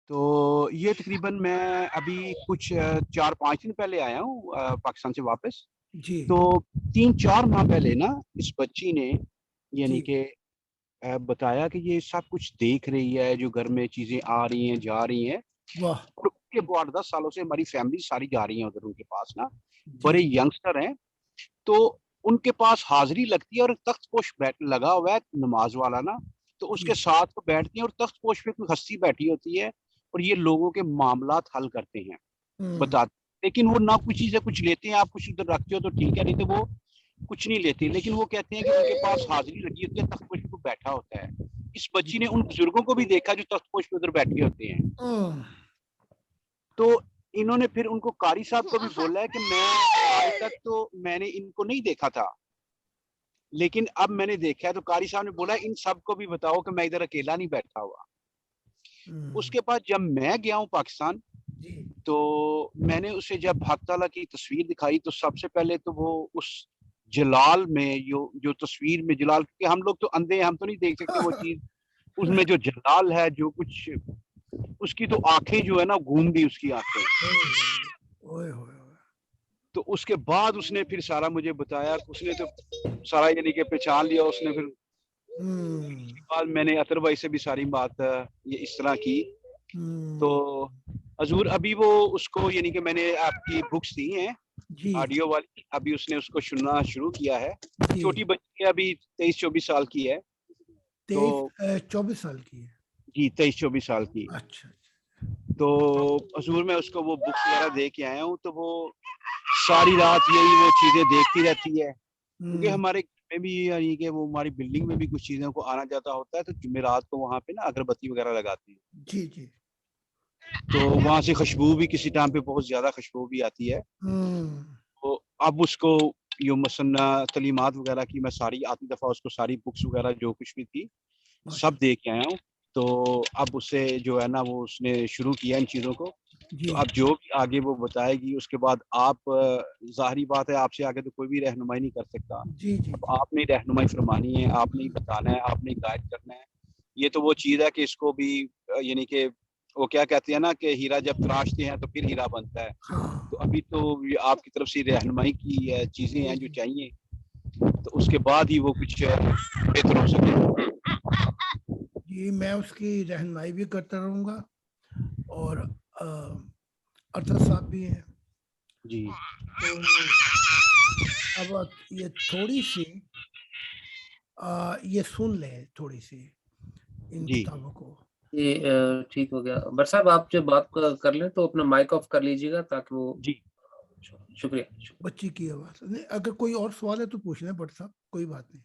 تو یہ تقریباً میں ابھی کچھ 4-5 دن پہلے آیا ہوں پاکستان سے واپس. جی تو 3-4 ماہ پہلے نا اس بچی نے یعنی جی کہ بتایا کہ یہ سب کچھ دیکھ رہی ہے، جو گھر میں چیزیں آ رہی ہیں جا رہی ہیں. واہ اور یہ 8-10 سالوں سے ہماری فیملی ساری جا رہی ہیں ادھر ان کے پاس نا، جی بڑے ینگسٹر ہیں. تو ان کے پاس حاضری لگتی ہے اور تخت پوش لگا ہوا ہے نماز والا نا، تو اس جی کے ساتھ وہ بیٹھتی ہیں اور تخت پوش پہ کوئی ہستی بیٹھی ہوتی ہے اور یہ لوگوں کے معاملات حل کرتے ہیں، بتاتے. لیکن وہ نہ کچھ چیزیں کچھ لیتے ہیں، آپ کچھ ادھر رکھتے ہو تو ٹھیک ہے، نہیں تو وہ کچھ نہیں لیتے. لیکن وہ کہتے ہیں کہ ان کے پاس حاضری لگی ہوتی ہے، تخت پوش پہ بیٹھا ہوتا ہے. اس بچی نے ان بزرگوں کو بھی دیکھا جو تخت پوش پہ ادھر بیٹھے ہوتے ہیں. تو انہوں نے پھر ان کو قاری صاحب کو بھی بولا ہے کہ میں آج تک تو میں نے ان کو نہیں دیکھا تھا، لیکن اب میں نے دیکھا ہے. تو قاری صاحب نے بولا ان سب کو بھی بتاؤ کہ میں ادھر اکیلا نہیں بیٹھا ہوا. اس کے بعد جب میں گیا ہوں پاکستان جی تو میں نے اسے جب حق تعالیٰ کی تصویر دکھائی تو سب سے پہلے تو وہ اس جلال میں جو تصویر میں جلال، کیونکہ ہم لوگ تو اندھے ہیں، ہم تو نہیں دیکھ سکتے وہ چیز. اس میں جو جلال ہے، جو کچھ اس کی تو آنکھیں جو ہے نا گھوم گئی اس کی آنکھیں. اوئے ہوئے تو اس کے بعد اس نے پھر سارا مجھے بتایا، اس نے تو سارا یعنی کہ پہچان لیا اس نے. پھر اس کے بعد میں نے اطہر بھائی سے بھی ساری بات یہ اس طرح کی. تو حضور ابھی وہ اس کو یعنی کہ میں نے آپ کی بکس دی ہیں جی آڈیو والی، ابھی اس نے اس کو سننا شروع کیا ہے. جی چھوٹی بچی ہے، ابھی 23-24 سال کی ہے. تو 24 سال کی ہے. جی 23-24 سال کی. اچھا تو حضور میں اس کو وہ بکس وغیرہ دے کے آیا ہوں. تو وہ ساری رات یہی وہ چیزیں دیکھتی رہتی ہے، کیونکہ ہمارے میں بھی یعنی کہ وہ ہماری بلڈنگ میں بھی کچھ چیزوں کو آنا جاتا ہوتا ہے. تو جمعرات کو وہاں پہ نا اگربتی وغیرہ لگاتی ہے. جی جی تو وہاں سے خوشبو بھی کسی ٹائم پہ بہت زیادہ خوشبو بھی آتی ہے. تو اب اس کو یہ مثلا تعلیمات وغیرہ کی میں ساری آتی دفعہ اس کو ساری بکس وغیرہ جو کچھ بھی تھی سب دے کے آیا ہوں. تو اب اس سے جو ہے نا وہ اس نے شروع کیا ان چیزوں کو. جی تو اب جو بھی آگے وہ بتائے گی اس کے بعد آپ ظاہری بات ہے آپ سے آگے تو کوئی بھی رہنمائی نہیں کر سکتا. جی جی اب آپ نے رہنمائی فرمانی ہے، آپ نے بتانا ہے، آپ نے گائیڈ کرنا ہے. یہ تو وہ چیز ہے کہ اس کو بھی یعنی کہ وہ کیا کہتے ہیں نا کہ ہیرا جب تراشتے ہیں تو پھر ہیرا بنتا ہے. ہاں تو ابھی تو آپ کی طرف سے رہنمائی کی چیزیں ہیں جو جی چاہیے، تو اس کے بعد ہی وہ کچھ بہتر ہو سکے. جی میں اس کی رہنمائی بھی کرتا رہوں گا. اور ارشد صاحب بھی ہیں. جی تو اب یہ تھوڑی سی یہ سن لیں تھوڑی سی ان جی کتابوں کو. یہ ٹھیک ہو گیا. بٹ صاحب آپ جب بات کر لیں تو اپنا مائک آف کر لیجیے گا تاکہ وہ. جی شکریہ. بچی کی آواز نہیں. اگر کوئی اور سوال ہے تو پوچھ لیں بٹ صاحب، کوئی بات نہیں.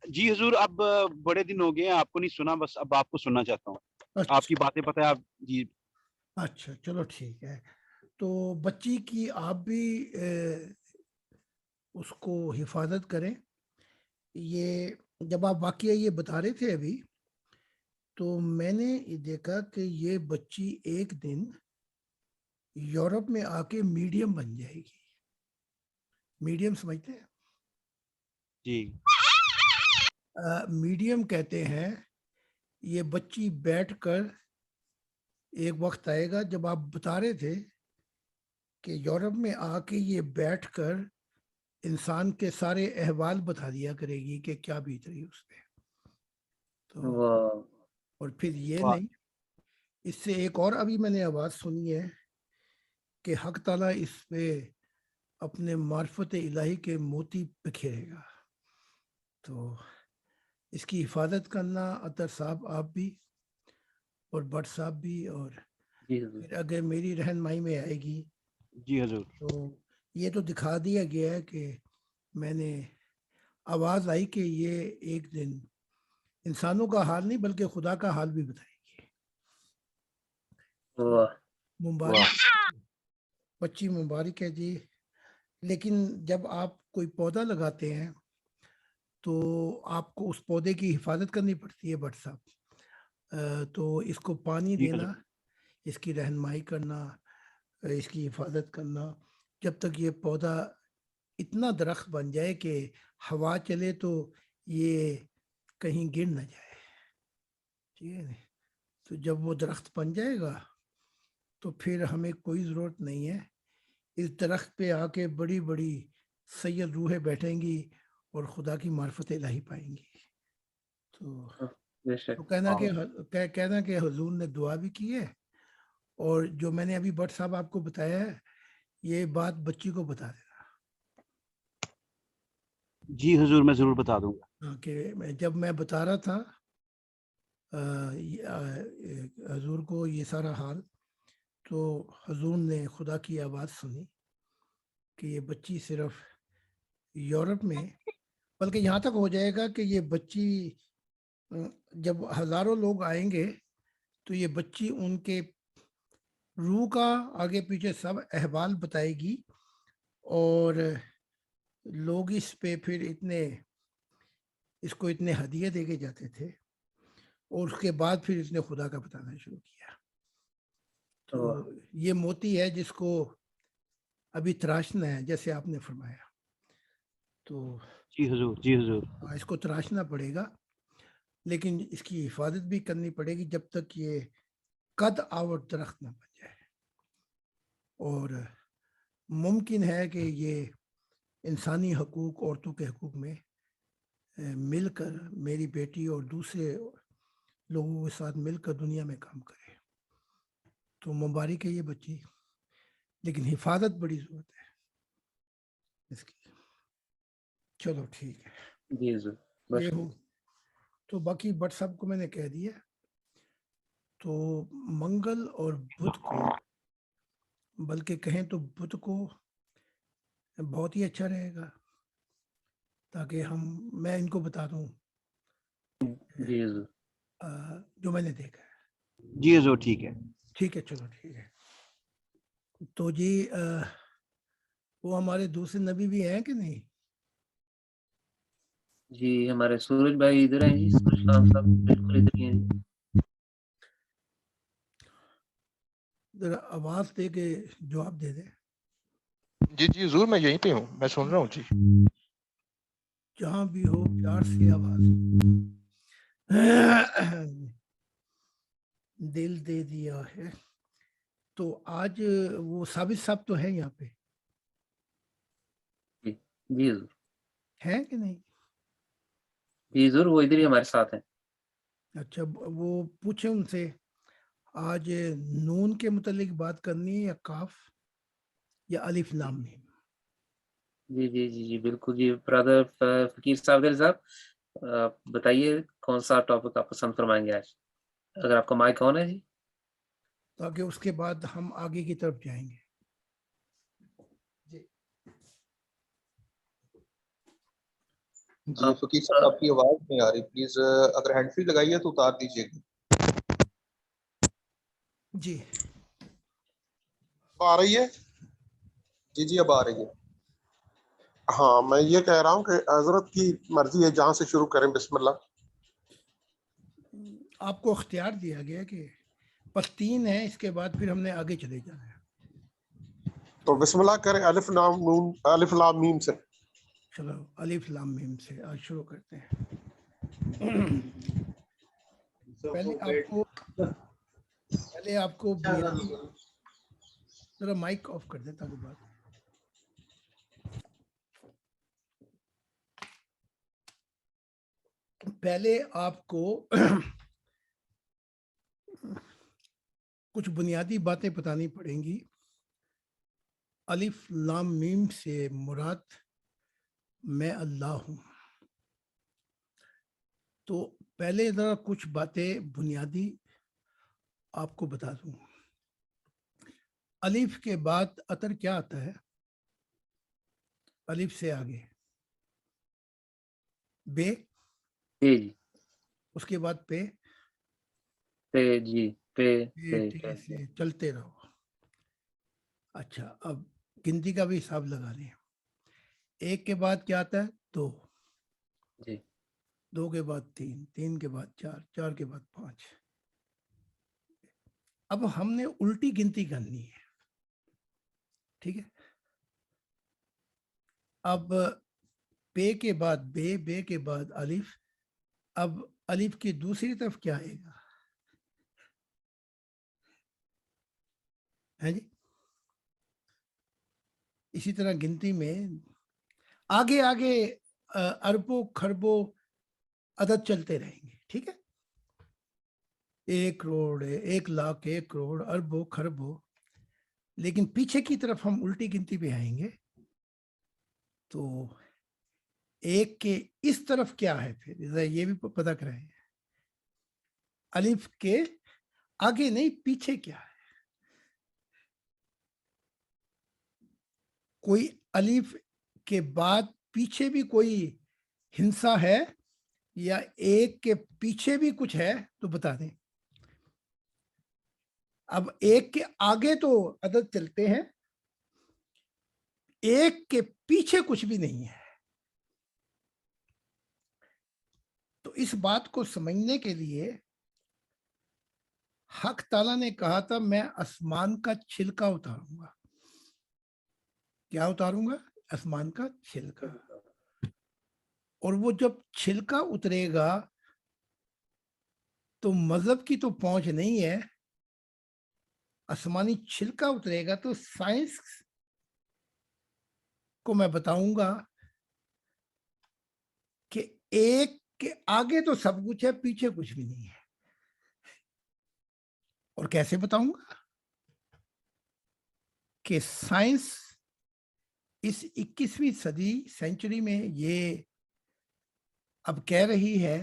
جی حضور اب بڑے دن ہو گئے ہیں آپ کو نہیں سنا، بس اب آپ کو سننا چاہتا ہوں. آپ اچھا کی باتیں پتہ ہے آپ. جی اچھا چلو ٹھیک ہے. تو بچی کی آپ بھی اس کو حفاظت کریں. یہ جب آپ واقعہ یہ بتا رہے تھے ابھی تو میں نے دیکھا کہ یہ بچی ایک دن یورپ میں آ کے میڈیم بن جائے گی. میڈیم سمجھتے ہیں؟ جی میڈیم کہتے ہیں یہ بچی بیٹھ کر ایک وقت آئے گا جب آپ بتا رہے تھے کہ یورپ میں آ کے یہ بیٹھ کر انسان کے سارے احوال بتا دیا کرے گی کہ کیا بیت رہی اس پہ. تو اور پھر یہ نہیں، اس سے ایک اور ابھی میں نے آواز سنی ہے کہ حق تعالیٰ اس پہ اپنے معرفت الہی کے موتی بکھیرے گا. تو اس کی حفاظت کرنا اطہر صاحب آپ بھی اور بٹ صاحب بھی، اور پھر اگر میری رہنمائی میں آئے گی. جی حضور. تو یہ تو دکھا دیا گیا ہے کہ میں نے آواز آئی کہ یہ ایک دن انسانوں کا حال نہیں بلکہ خدا کا حال بھی بتائے گی. مبارک بچی، مبارک ہے جی. لیکن جب آپ کوئی پودا لگاتے ہیں تو آپ کو اس پودے کی حفاظت کرنی پڑتی ہے بٹ صاحب. تو اس کو پانی جی دینا، حضور. اس کی رہنمائی کرنا، اس کی حفاظت کرنا جب تک یہ پودا اتنا درخت بن جائے کہ ہوا چلے تو یہ کہیں گر نہ جائے. ٹھیک ہے. تو جب وہ درخت بن جائے گا تو پھر ہمیں کوئی ضرورت نہیں ہے اس درخت پہ آ کے بڑی بڑی سید روحیں بیٹھیں گی اور خدا کی معرفت الہی پائیں گی. تو کہنا کہ حضور نے دعا بھی کی ہے، اور جو میں نے ابھی بٹ صاحب آپ کو بتایا ہے یہ بات بچی کو بتا دینا. جی حضور میں ضرور بتا دوں گا. کہ جب میں بتا رہا تھا حضور کو یہ سارا حال، تو حضور نے خدا کی آواز سنی کہ یہ بچی صرف یورپ میں، بلکہ یہاں تک ہو جائے گا کہ یہ بچی جب ہزاروں لوگ آئیں گے تو یہ بچی ان کے روح کا آگے پیچھے سب احوال بتائے گی، اور لوگ اس پہ پھر اس کو اتنے ہدیے دے کے جاتے تھے، اور اس کے بعد پھر اس نے خدا کا بتانا شروع کیا. تو یہ موتی ہے جس کو ابھی تراشنا ہے جیسے آپ نے فرمایا. تو جی حضور، جی حضور. اس کو تراشنا پڑے گا، لیکن اس کی حفاظت بھی کرنی پڑے گی جب تک یہ قد آور درخت نہ بن جائے. اور ممکن ہے کہ یہ انسانی حقوق، عورتوں کے حقوق میں مل کر میری بیٹی اور دوسرے لوگوں کے ساتھ مل کر دنیا میں کام کرے. تو مبارک ہے یہ بچی، لیکن حفاظت بڑی ضرورت ہے اس کی. چلو ٹھیک ہے. جی حضور. یہ ہو تو باقی بٹ صاحب کو میں نے کہہ دیا. تو منگل اور بدھ کو، بلکہ کہیں تو بدھ کو بہت ہی اچھا رہے گا، تاکہ میں ان کو بتا دوں جی حضور. جو میں نے دیکھا ہے. جی حضور ٹھیک ہے. ٹھیک ہے، چلو ٹھیک ہے. تو جی وہ ہمارے دوسرے نبی بھی ہیں کہ نہیں؟ جی ہمارے سورج بھائی ادھر ہیں جی. سورج خان صاحب بالکل ادھر ہی ہیں جی. ذرا آواز دے کے جواب دے دیں. جی جی حضور میں یہیں پہ ہوں، میں سن رہا ہوں جی. جہاں بھی ہو پیار سے آواز. دل دے دیا ہے. تو آج وہ ثابت صاحب تو ہے یہاں پہ، جی حضور. ہے کہ نہیں؟ جی حضور وہ ادھر ہی ہمارے ساتھ ہیں. اچھا، وہ پوچھیں ان سے آج نون کے متعلق بات کرنی ہے یا کاف یا الف لام میم؟ جی جی جی جی بالکل جی. برادر فقیر صاحب بتائیے کون سا ٹاپک آپ پسند فرمائیں گے آج، اگر آپ کا مائک آن ہے جی. تاکہ اس کے بعد ہم آگے کی طرف جائیں گے. جی فقیر صاحب آپ کی آواز نہیں آ رہی، پلیز اگر ہینڈ فری لگائیے تو اتار دیجیے گا. جی آ رہی ہے؟ جی جی اب آ رہی ہے. ہاں میں یہ کہہ رہا ہوں کہ حضرت کی مرضی ہے جہاں سے شروع کریں. بسم اللہ. آپ کو اختیار دیا گیا کہ بس 3 ہے، اس کے بعد پھر ہم نے آگے چلے جانا ہے. تو بسم اللہ کریں الف لام میم سے. چلو الف لام میم سے آج شروع کرتے ہیں. پہلے آپ کو بنیادی ذرا مائک آف کر دیں تاکہ بات. پہلے آپ کو کچھ بنیادی باتیں بتانی پڑیں گی. الف لام میم سے مراد میں اللہ ہوں. تو پہلے ذرا کچھ باتیں بنیادی آپ کو بتا دوں. الف کے بعد اطر کیا آتا ہے؟ الف سے آگے بے، جی اس کے بعد پے، جی پے سے چلتے رہو. اچھا اب گنتی کا بھی حساب لگا لیں. 1 کے بعد کیا آتا ہے؟ 2، جی 2 کے بعد 3، 3 کے بعد 4، 4 کے بعد 5. اب ہم نے الٹی گنتی کرنی ہے. ٹھیک ہے. اب پے کے بعد بے، بے کے بعد الف. اب الف کی دوسری طرف کیا آئے گا؟ ہے جی. اسی طرح گنتی میں آگے آگے اربوں خربوں عدد چلتے رہیں گے. ٹھیک ہے, 1 کروڑ 1 لاکھ 1 کروڑ اربوں خربوں. لیکن پیچھے کی طرف ہم الٹی گنتی پہ آئیں گے تو 1 کے اس طرف کیا ہے, پھر یہ بھی پتہ کریں. الف کے آگے نہیں پیچھے کیا ہے. کوئی الف کے بعد پیچھے بھی کوئی ہنسا ہے یا 1 کے پیچھے بھی کچھ ہے تو بتا دیں. اب 1 کے آگے تو عدد چلتے ہیں, 1 کے پیچھے کچھ بھی نہیں ہے. تو اس بات کو سمجھنے کے لیے حق تعالیٰ نے کہا تھا میں آسمان کا چھلکا اتاروں گا. کیا اتاروں گا؟ آسمان کا چھلکا. اور وہ جب چھلکا اترے گا تو مذہب کی تو پہنچ نہیں ہے, آسمانی چھلکا اترے گا تو سائنس کو میں بتاؤں گا کہ 1 کے آگے تو سب کچھ ہے, پیچھے کچھ بھی نہیں ہے. اور کیسے بتاؤں گا کہ سائنس اس 21ویں صدی سینچری میں یہ اب کہہ رہی ہے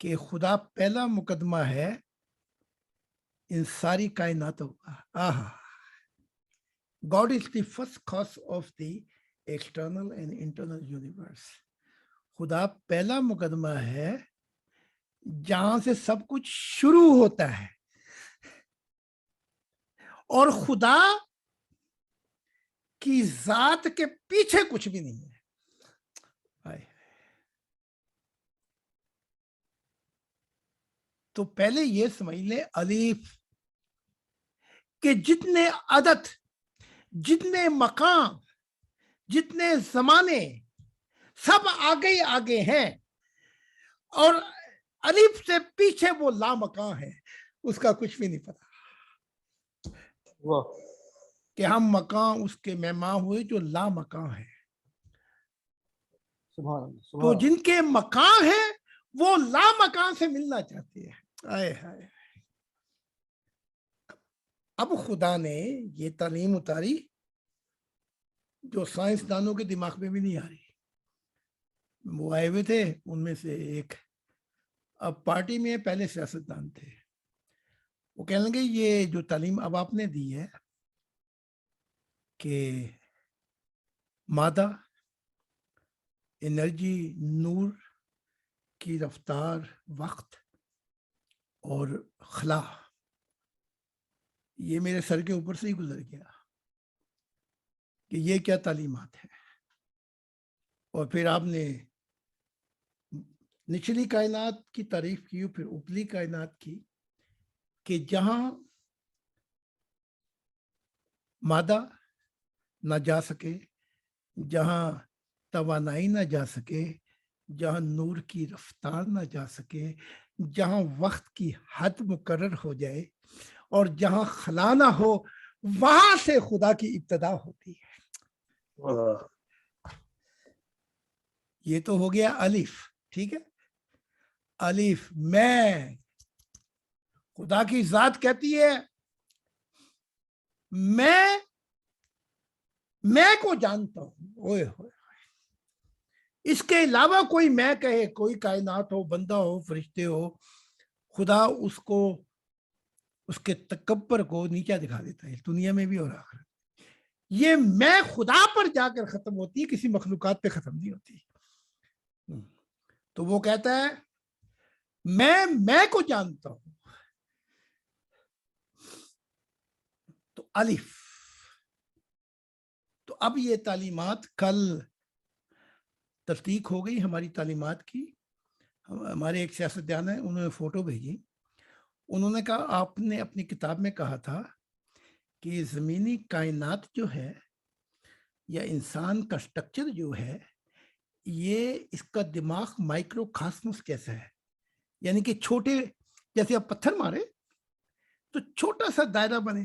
کہ خدا پہلا مقدمہ ہے ان ساری کائناتوں کا. God is the first cause of the external and internal universe. خدا پہلا مقدمہ ہے جہاں سے سب کچھ شروع ہوتا ہے, اور خدا کی ذات کے پیچھے کچھ بھی نہیں ہے. تو پہلے یہ سمجھ لیں الف کہ جتنے عدد, جتنے مقام, جتنے زمانے سب آگے آگے ہیں, اور الف سے پیچھے وہ لامکاں ہے, اس کا کچھ بھی نہیں پتا. کہ ہم مکان اس کے مہمان ہوئے جو لامکاں ہے. تو جن کے مکان ہیں وہ لامکان سے ملنا چاہتے ہیں. آئے ہائے. اب خدا نے یہ تعلیم اتاری جو سائنسدانوں کے دماغ میں بھی نہیں آ رہی. وہ آئے ہوئے تھے, ان میں سے ایک اب پارٹی میں پہلے سیاستدان تھے, وہ کہنے لگے یہ جو تعلیم اب آپ نے دی ہے کہ مادہ, انرجی, نور کی رفتار, وقت اور خلا, یہ میرے سر کے اوپر سے ہی گزر گیا کہ یہ کیا تعلیمات ہے. اور پھر آپ نے نچلی کائنات کی تعریف کی, پھر اوپری کائنات کی کہ جہاں مادہ نہ جا سکے, جہاں توانائی نہ جا سکے, جہاں نور کی رفتار نہ جا سکے, جہاں وقت کی حد مقرر ہو جائے, اور جہاں خلا نہ ہو, وہاں سے خدا کی ابتدا ہوتی ہے. یہ تو ہو گیا الف. ٹھیک ہے, الف میں, خدا کی ذات کہتی ہے میں کو جانتا ہوں. اوئے ہوئے, اس کے علاوہ کوئی میں کہے, کوئی کائنات ہو, بندہ ہو, فرشتے ہو, خدا اس کو, اس کے تکبر کو نیچا دکھا دیتا ہے, دنیا میں بھی اور آخرت. یہ میں خدا پر جا کر ختم ہوتی ہے, کسی مخلوقات پہ ختم نہیں ہوتی. تو وہ کہتا ہے میں کو جانتا ہوں. تو الف. تو اب یہ تعلیمات کل تصدیق ہو گئی ہماری تعلیمات کی. ہمارے ایک سیاستدان ہیں, انہوں نے فوٹو بھیجی. انہوں نے کہا آپ نے اپنی کتاب میں کہا تھا کہ زمینی کائنات جو ہے یا انسان کا سٹرکچر جو ہے, یہ اس کا دماغ مائکرو کاسموس کیسا ہے, یعنی کہ چھوٹے, جیسے آپ پتھر مارے تو چھوٹا سا دائرہ بنے,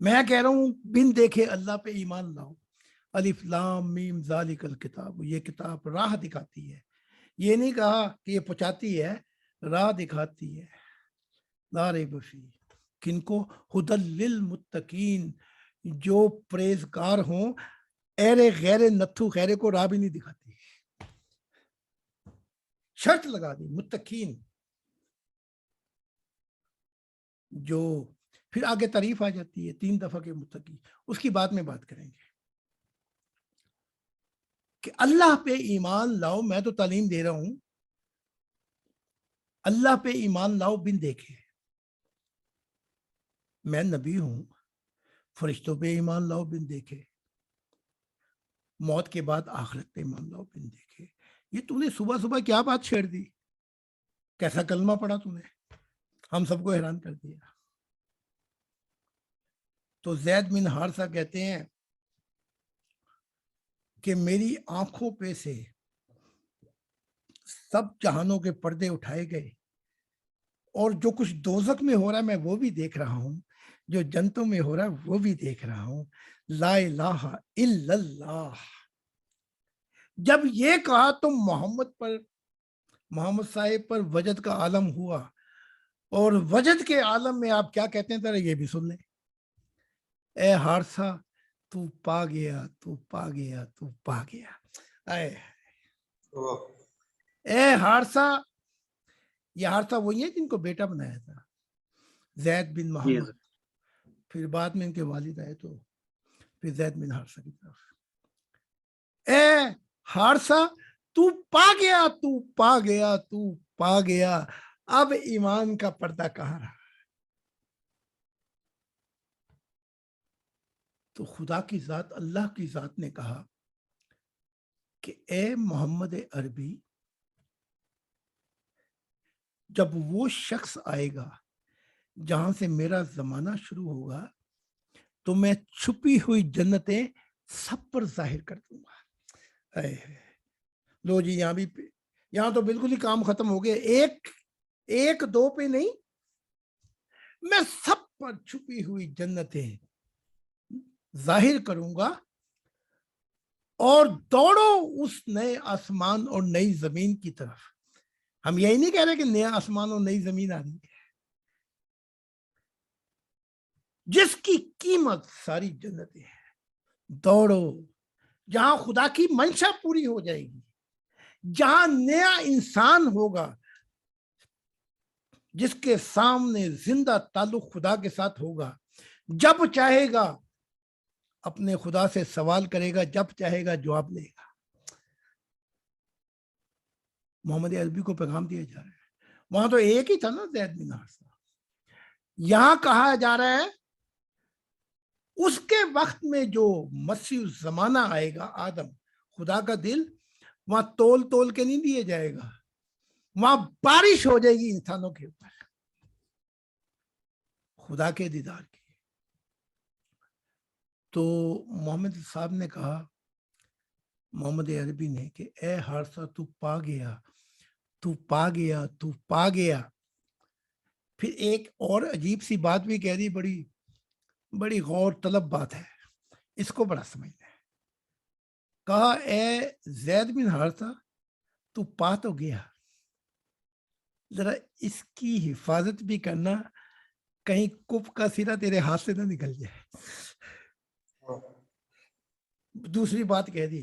میں کہہ رہا ہوں بن دیکھے اللہ پہ ایمان لاؤ. الف لام میم ذالک الکتاب، یہ کتاب راہ دکھاتی ہے. یہ نہیں کہا کہ یہ پہنچاتی ہے، راہ دکھاتی ہے. لا ریب فیہ، کن کو؟ ہدی للمتقین، جو پرہیزگار ہوں. ایرے غیر نتھو خیرے کو راہ بھی نہیں دکھاتی، شرط لگا دی متقین. جو پھر آگے تعریف آ جاتی ہے 3 دفعہ کے متقی، اس کی بعد میں بات کریں گے کہ اللہ پہ ایمان لاؤ. میں تو تعلیم دے رہا ہوں اللہ پہ ایمان لاؤ بن دیکھے. میں نبی ہوں، فرشتوں پہ ایمان لاؤ بن دیکھے. موت کے بعد آخرت پہ ایمان لاؤ بن دیکھے. یہ تو نے صبح صبح کیا بات چھیڑ دی؟ کیسا کلمہ پڑھا تو نے؟ ہم سب کو حیران کر دیا. تو زید بن حارثہ کہتے ہیں کہ میری آنکھوں پہ سے سب جہانوں کے پردے اٹھائے گئے، اور جو کچھ دوزخ میں ہو رہا ہے میں وہ بھی دیکھ رہا ہوں، جو جنتوں میں ہو رہا ہے وہ بھی دیکھ رہا ہوں. لا الہ الا اللہ. جب یہ کہا تو محمد صاحب پر وجد کا عالم ہوا. اور وجد کے عالم میں آپ کیا کہتے ہیں ذرا یہ بھی سن لیں. اے حارثہ تو پا گیا، تو پا گیا، تو پا گیا. اے حارثہ، یہ حارثہ وہی ہے جن کو بیٹا بنایا تھا، زید بن محمد. پھر بعد میں ان کے والد آئے تو پھر زید بن حارثہ کی طرف. اے حارثہ تو پا گیا، تو پا گیا، تو پا گیا. اب ایمان کا پردہ کہاں رہا؟ تو خدا کی ذات، اللہ کی ذات نے کہا کہ اے محمد عربی، جب وہ شخص آئے گا جہاں سے میرا زمانہ شروع ہوگا تو میں چھپی ہوئی جنتیں سب پر ظاہر کر دوں گا. لو جی، یہاں تو بالکل ہی کام ختم ہو گیا. ایک دو پہ نہیں، میں سب پر چھپی ہوئی جنتیں ظاہر کروں گا. اور دوڑو اس نئے آسمان اور نئی زمین کی طرف. ہم یہی نہیں کہہ رہے کہ نیا آسمان اور نئی زمین آ رہی ہے، جس کی قیمت ساری جنتیں ہیں. دوڑو جہاں خدا کی منشا پوری ہو جائے گی، جہاں نیا انسان ہوگا جس کے سامنے زندہ تعلق خدا کے ساتھ ہوگا. جب چاہے گا اپنے خدا سے سوال کرے گا، جب چاہے گا جواب لے گا. محمد عربی کو پیغام دیا جا رہا ہے. وہاں تو ایک ہی تھا نا زید بن حارثہ. یہاں کہا جا رہا ہے اس کے وقت میں جو مسیح زمانہ آئے گا، آدم خدا کا دل وہاں تول تول کے نہیں دیا جائے گا، وہاں بارش ہو جائے گی انسانوں کے اوپر خدا کے دیدار کی. تو محمد صاحب نے کہا، محمد عربی نے، کہ اے حارثہ تو پا گیا، تو پا گیا، تو پا گیا. پھر ایک اور عجیب سی بات بھی کہہ دی، بڑی غور طلب بات ہے، اس کو بڑا سمجھنا ہے. کہا اے زید بن حارثہ تو پا تو گیا، ذرا اس کی حفاظت بھی کرنا، کہیں کپ کا سرا تیرے ہاتھ سے نہ نکل جائے. دوسری بات کہہ دی،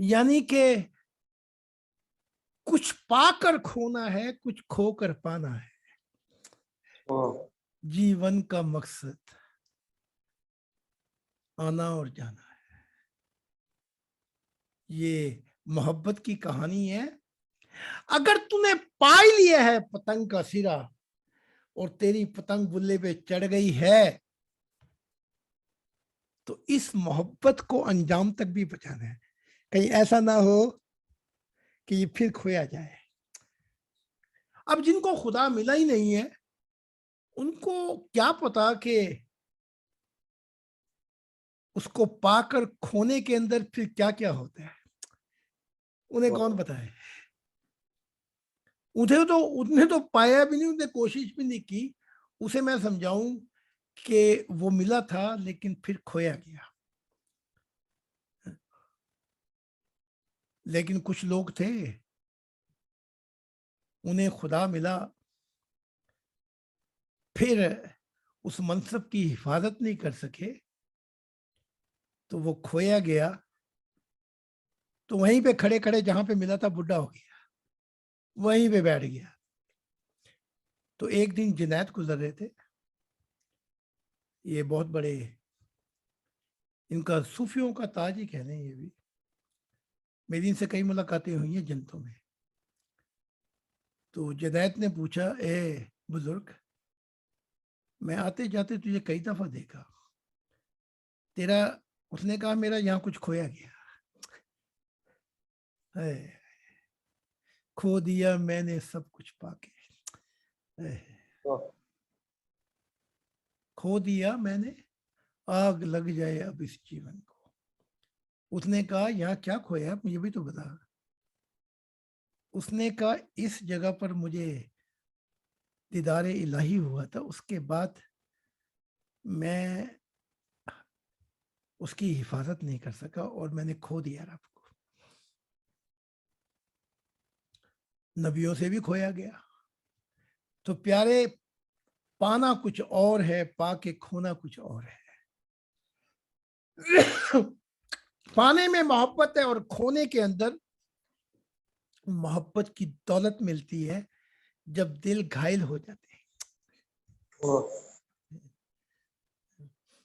یعنی کہ کچھ پا کر کھونا ہے، کچھ کھو کر پانا ہے. جیون کا مقصد آنا اور جانا ہے. یہ محبت کی کہانی ہے. اگر تو نے پا لیا ہے پتنگ کا سرا اور تیری پتنگ بلے پہ چڑھ گئی ہے، تو اس محبت کو انجام تک بھی پہنچانا ہے. کہیں ایسا نہ ہو کہ یہ پھر کھویا جائے. اب جن کو خدا ملا ہی نہیں ہے ان کو کیا پتا کہ اس کو پا کر کھونے کے اندر پھر کیا کیا ہوتا ہے. انہیں کون بتائے؟ انہیں تو پایا بھی نہیں، انہیں کوشش بھی نہیں کی. اسے میں سمجھاؤں کہ وہ ملا تھا لیکن پھر کھویا گیا. لیکن کچھ لوگ تھے انہیں خدا ملا پھر اس منصب کی حفاظت نہیں کر سکے تو وہ کھویا گیا. تو وہیں پہ کھڑے کھڑے جہاں پہ ملا تھا بڈھا ہو گیا, وہیں پہ بیٹھ گیا. تو ایک دن جنید گزر رہے تھے, یہ بہت بڑے ان کا صوفیوں کا تاج ہی کہنے, یہ بھی میری ان سے کئی ملاقاتیں ہوئی ہیں جنتوں میں. تو جنید نے پوچھا, اے بزرگ, میں آتے جاتے تجھے کئی دفعہ دیکھا, تیرا, اس نے کہا میرا یہاں کچھ کھویا گیا, کھو دیا میں نے سب کچھ پا کے, کھو دیا میں نے, آگ لگ جائے اب اس جیون کو. اس نے کہا یہاں کیا کھویا, مجھے بھی تو بتا. اس نے کہا اس جگہ پر مجھے دیدار الہی ہوا تھا, اس کے بعد میں اس کی حفاظت نہیں کر سکا اور میں نے کھو دیا رب کو. نبیوں سے بھی کھویا گیا. تو پیارے, پانا کچھ اور ہے, پا کے کھونا کچھ اور ہے. پانے میں محبت ہے اور کھونے کے اندر محبت کی دولت ملتی ہے جب دل گھائل ہو جاتے ہیں.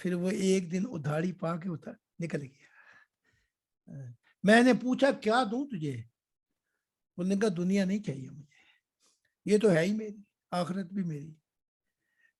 پھر وہ ایک دن ادھاڑی پا کے نکل گیا. میں نے پوچھا کیا دوں تجھے, انہوں نے کہا دنیا نہیں چاہیے مجھے, یہ تو ہے ہی میری, آخرت بھی میری,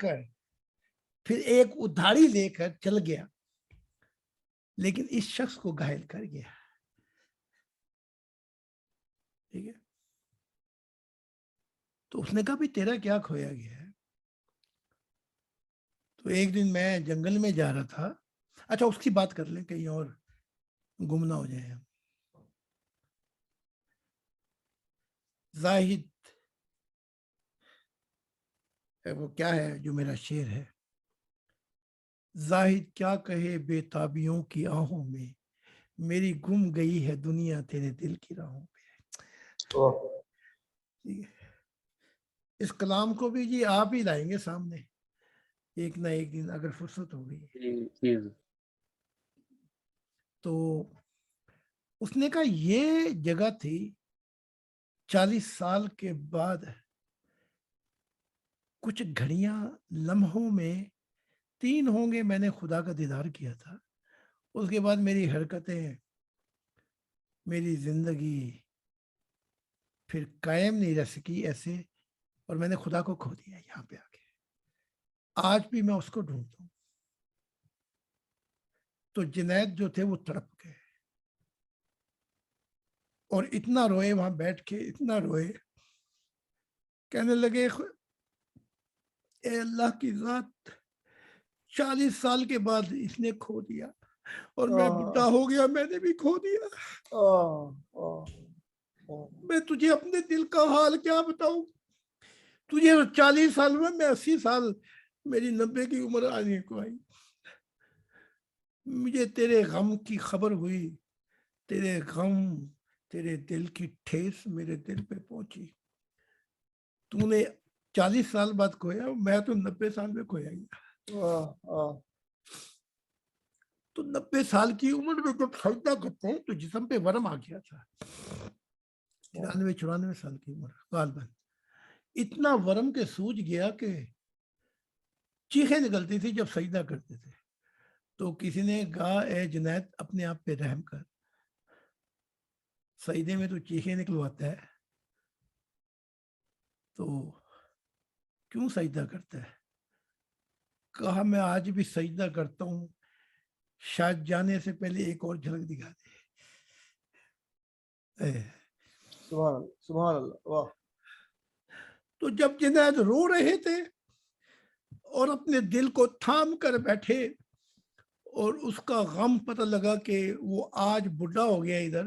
کر پھر ایک ادھاڑی لے کر چل گیا, لیکن اس شخص کو گھائل کر گیا. ٹھیک ہے, تو اس نے کہا بھی تیرا کیا کھویا گیا ہے. تو ایک دن میں جنگل میں جا رہا تھا, اچھا اس کی بات کر لیں کہیں اور گم نہ ہو جائے. زاہد, وہ کیا ہے جو میرا شعر ہے, زاہد کیا کہے بے تابیوں کی آہوں میں, میری گم گئی ہے دنیا تیرے دل کی راہوں پہ. اس کلام کو بھی جی آپ ہی لائیں گے سامنے ایک نہ ایک دن اگر فرصت ہو گئی. تو اس نے کہا یہ جگہ تھی 40 سال کے بعد, کچھ گھڑیاں لمحوں میں 3 ہوں گے میں نے خدا کا دیدار کیا تھا, اس کے بعد میری حرکتیں, میری زندگی پھر قائم نہیں رہ سکی ایسے, اور میں نے خدا کو کھو دیا یہاں پہ آ کے. آج بھی میں اس کو ڈھونڈتا ہوں. تو جنید جو تھے وہ تڑپ گئے اور اتنا روئے وہاں بیٹھ کے, اتنا روئے, کہنے لگے اے اللہ کی ذات, 40 سال کے بعد اس نے کھو دیا اور میں بڈھا ہو گیا, میں نے بھی کھو دیا. میں تجھے اپنے دل کا حال کیا بتاؤں, تجھے 40 سال میں 80 سال, میری 90 کی عمر آنے کو آئی. مجھے تیرے غم کی خبر ہوئی, تیرے غم, تیرے دل کی ٹھیس میرے دل پہ پہنچی. تو نے 40 سال بعد کھویا, میں تو 90 سال میں کھویا گیا. تو 90 سال کی عمر میں جب سجدہ کرتے ہیں تو جسم پہ ورم آ گیا تھا. 93-94 سال کی عمر غالباً, اتنا ورم کے سوج گیا کہ چیخیں نکلتی تھی جب سجدہ کرتے تھے. تو کسی نے کہا اے جنید اپنے آپ پہ رحم کر, سجدے میں تو چیخیں نکلواتا ہے, تو کیوں سجدہ کرتا ہے؟ کہا میں آج بھی سجدہ کرتا ہوں, شاید جانے سے پہلے ایک اور جھلک دکھا دے. سبحان اللہ, واہ. تو جب جنید رو رہے تھے اور اپنے دل کو تھام کر بیٹھے, اور اس کا غم پتہ لگا کہ وہ آج بڈھا ہو گیا ادھر,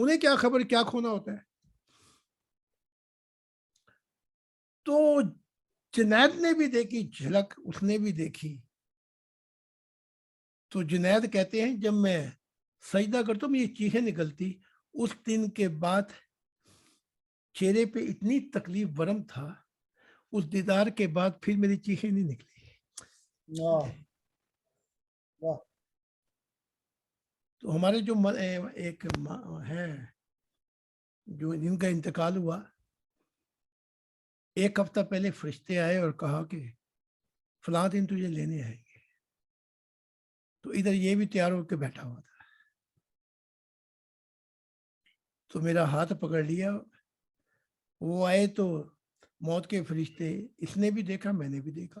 انہیں کیا خبر کیا کھونا ہوتا ہے. تو جنید نے بھی دیکھی جھلک، اس نے بھی دیکھی. تو جنید کہتے ہیں جب میں سجدہ کرتا ہوں یہ چیخیں نکلتی. اس دن کے بعد چہرے پہ اتنی تکلیف ورم تھا، اس دیدار کے بعد پھر میری چیخیں نہیں نکلی. واہ تو ہمارے جو ایک ہے جو جن کا انتقال ہوا، ایک ہفتہ پہلے فرشتے آئے اور کہا کہ فلاں دن تجھے لینے آئیں گے. تو ادھر یہ بھی تیار ہو کے بیٹھا ہوا تھا. تو میرا ہاتھ پکڑ لیا. وہ آئے تو موت کے فرشتے، اس نے بھی دیکھا میں نے بھی دیکھا.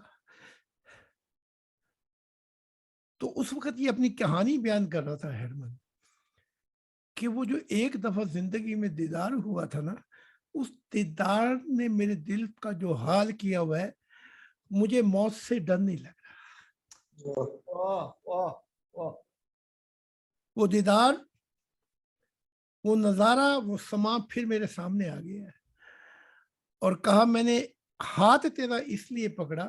تو اس وقت یہ اپنی کہانی بیان کر رہا تھا ہرمن، کہ وہ جو ایک دفعہ زندگی میں دیدار ہوا تھا نا، اس دیدار نے میرے دل کا جو حال کیا ہوا ہے، مجھے موت سے ڈر نہیں لگ رہا. واہ واہ واہ وہ دیدار، وہ نظارہ، وہ سما پھر میرے سامنے آ گیا ہے. اور کہا میں نے ہاتھ تیرا اس لیے پکڑا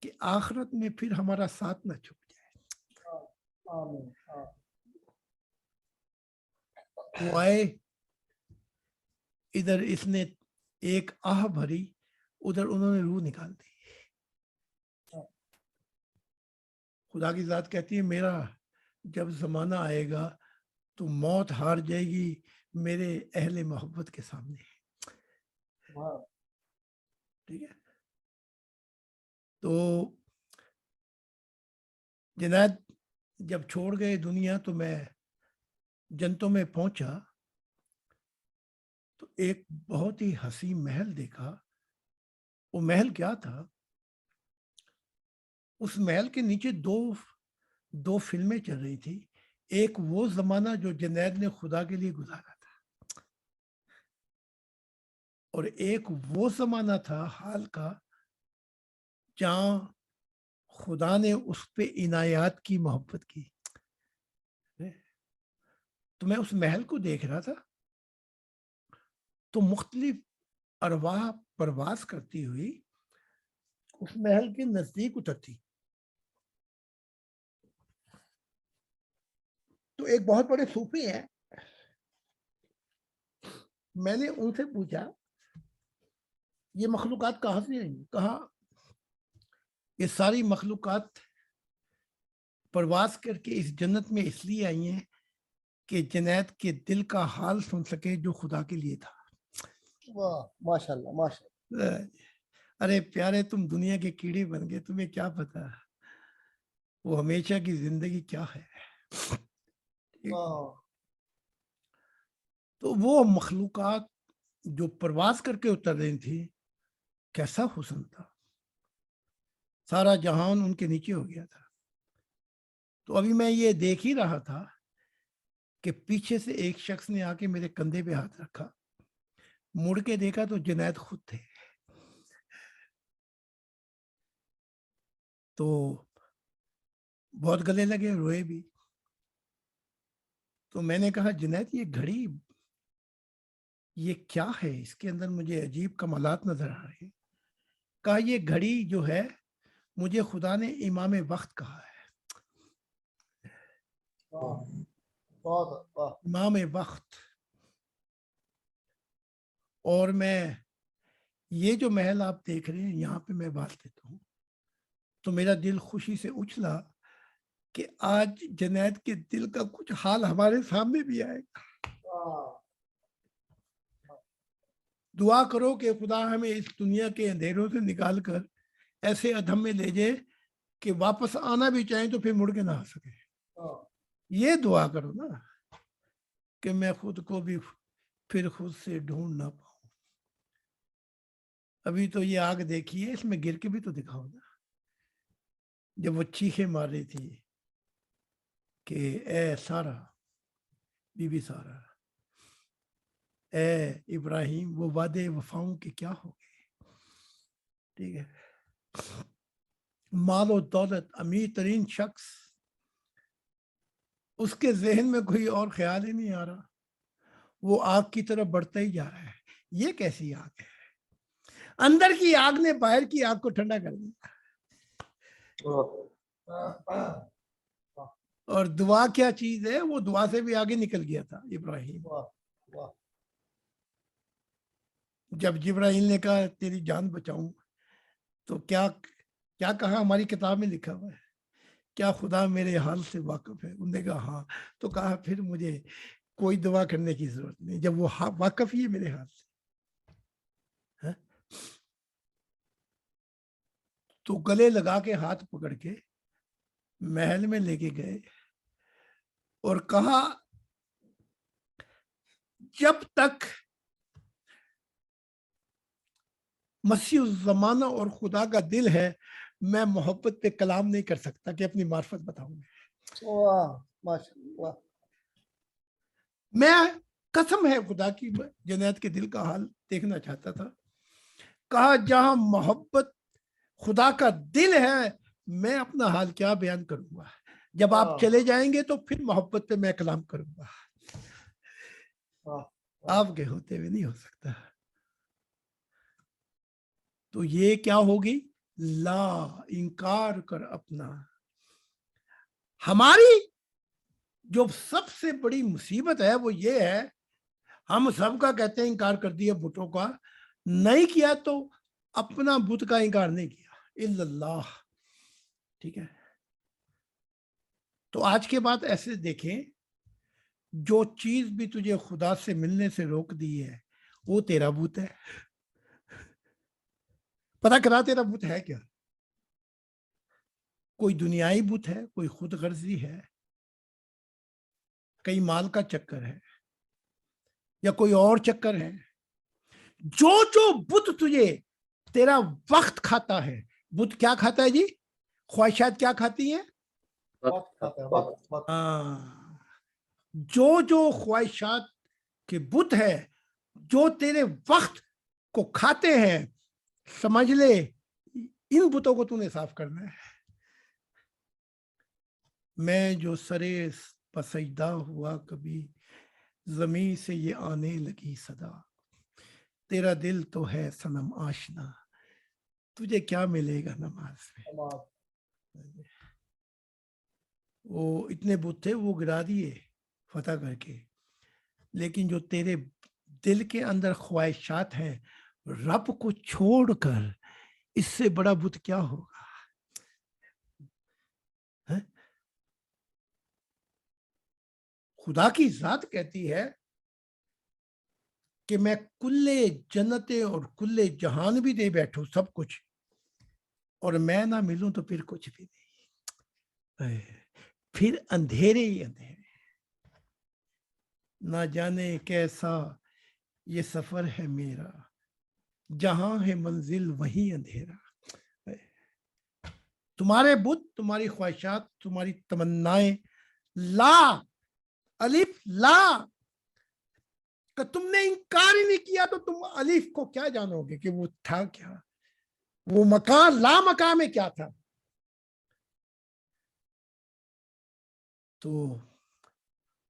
کہ آخرت میں پھر ہمارا ساتھ نہ چھپ جائے. آمین وہ آئے، ادھر اس نے ایک آہ بھری، ادھر انہوں نے روح نکال دی. خدا کی ذات کہتی ہے میرا جب زمانہ آئے گا تو موت ہار جائے گی میرے اہل محبت کے سامنے. ٹھیک ہے. تو جنید جب چھوڑ گئے دنیا تو میں جنتوں میں پہنچا تو ایک بہت ہی حسین محل دیکھا. وہ محل کیا تھا؟ اس محل کے نیچے دو فلمیں چل رہی تھی. ایک وہ زمانہ جو جنید نے خدا کے لیے گزارا تھا، اور ایک وہ زمانہ تھا حال کا جہاں خدا نے اس پہ عنایات کی، محبت کی. تو میں اس محل کو دیکھ رہا تھا تو مختلف ارواح پرواز کرتی ہوئی اس محل کے نزدیک اترتی. تو ایک بہت بڑے صوفی ہیں، میں نے ان سے پوچھا یہ مخلوقات کہاں سے آئی؟ کہا یہ ساری مخلوقات پرواز کر کے اس جنت میں اس لیے آئی ہیں کہ جنید کے دل کا حال سن سکے جو خدا کے لیے تھا. واہ ماشاءاللہ ماشاءاللہ. ارے پیارے تم دنیا کے کیڑے بن گئے، تمہیں کیا پتا وہ ہمیشہ کی زندگی کیا ہے. تو وہ مخلوقات جو پرواز کر کے اتر رہی تھی، کیسا حسن تھا. سارا جہان ان کے نیچے ہو گیا تھا. تو ابھی میں یہ دیکھ ہی رہا تھا کہ پیچھے سے ایک شخص نے آ کے میرے کندھے پہ ہاتھ رکھا. مڑ کے دیکھا تو جنید خود تھے. تو بہت گلے لگے، روئے بھی. تو میں نے کہا جنید یہ گھڑی یہ کیا ہے؟ اس کے اندر مجھے عجیب کمالات نظر آ رہے ہیں. کہا یہ گھڑی جو ہے مجھے خدا نے امام وقت کہا ہے. امام وقت. اور میں یہ جو محل آپ دیکھ رہے ہیں یہاں پہ میں بات دیتا ہوں تو میرا دل خوشی سے اچھلا کہ آج جنید کے دل کا کچھ حال ہمارے سامنے بھی آئے گا. دعا کرو کہ خدا ہمیں اس دنیا کے اندھیروں سے نکال کر ایسے ادھم میں لے جائے کہ واپس آنا بھی چاہیں تو پھر مڑ کے نہ آ سکے. یہ دعا کرو نا کہ میں خود کو بھی پھر خود سے ڈھونڈ نہ پاؤں. ابھی تو یہ آگ دیکھیے، اس میں گر کے بھی تو دکھاؤ نا. جب وہ چیخیں مار رہی تھی کہ اے سارا، بی بی سارا، اے ابراہیم، وہ وعدے وفاؤں کے کیا ہو گئے؟ ٹھیک ہے. مال و دولت، امیر ترین شخص اس کے ذہن میں کوئی اور خیال ہی نہیں آ رہا، وہ آگ کی طرف بڑھتا ہی جا رہا ہے. یہ کیسی آگ ہے؟ اندر کی آگ نے باہر کی آگ کو ٹھنڈا کر دیا. اور دعا کیا چیز ہے؟ وہ دعا سے بھی آگے نکل گیا تھا ابراہیم. جب جبرائیل نے کہا تیری جان بچاؤں تو کیا کہا؟ ہماری کتاب میں لکھا ہوا ہے، کیا خدا میرے حال سے واقف ہے؟ انہوں نے کہا ہاں. تو کہا پھر مجھے کوئی دعا کرنے کی ضرورت نہیں، جب وہ واقف ہی ہے میرے حال سے. تو گلے لگا کے ہاتھ پکڑ کے محل میں لے کے گئے اور کہا جب تک مسیح الزمانہ اور خدا کا دل ہے میں محبت پہ کلام نہیں کر سکتا کہ اپنی معرفت بتاؤں. میں قسم ہے خدا کی، جنید کے دل کا حال دیکھنا چاہتا تھا. کہا جہاں محبت خدا کا دل ہے میں اپنا حال کیا بیان کروں گا، جب آپ چلے جائیں گے تو پھر محبت پہ میں کلام کروں گا. آپ کے ہوتے ہوئے نہیں ہو سکتا. تو یہ کیا ہوگی؟ لا انکار کر اپنا. ہماری جو سب سے بڑی مصیبت ہے وہ یہ ہے، ہم سب کا کہتے ہیں انکار کر دیا، بتوں کا نہیں کیا تو اپنا بت کا انکار نہیں کیا الا اللہ. ٹھیک ہے، تو آج کے بعد ایسے دیکھیں، جو چیز بھی تجھے خدا سے ملنے سے روک دی ہے وہ تیرا بت ہے. پتا کرا تیرا بت ہے کیا؟ کوئی دنیائی بت ہے، کوئی خود غرضی ہے، کئی مال کا چکر ہے، یا کوئی اور چکر ہے. جو بت تجھے تیرا وقت کھاتا ہے، بت کیا کھاتا ہے جی؟ خواہشات کیا کھاتی ہیں؟ جو خواہشات کے بت ہے جو تیرے وقت کو کھاتے ہیں، سمجھ لے ان بتوں کو تو نے صاف کرنا ہے. میں جو سرے پسجدہ ہوا کبھی، زمین سے یہ آنے لگی صدا، تیرا دل تو ہے صنم آشنا، تجھے کیا ملے گا نماز میں. وہ اتنے بت تھے وہ گرا دیے فتح کر کے، لیکن جو تیرے دل کے اندر خواہشات ہیں رب کو چھوڑ کر، اس سے بڑا بت کیا ہوگا؟ خدا کی ذات کہتی ہے کہ میں کل جنتیں اور کل جہان بھی دے بیٹھوں سب کچھ، اور میں نہ ملوں تو پھر کچھ بھی نہیں، پھر اندھیرے ہی اندھیرے. نہ جانے کیسا یہ سفر ہے میرا، جہاں ہے منزل وہی اندھیرا. تمہارے بت، تمہاری خواہشات، تمہاری تمنائیں لا الف لا کہ تم نے انکار ہی نہیں کیا تو تم الف کو کیا جانو گے کہ وہ تھا کیا، وہ مکان لا مکان میں کیا تھا. تو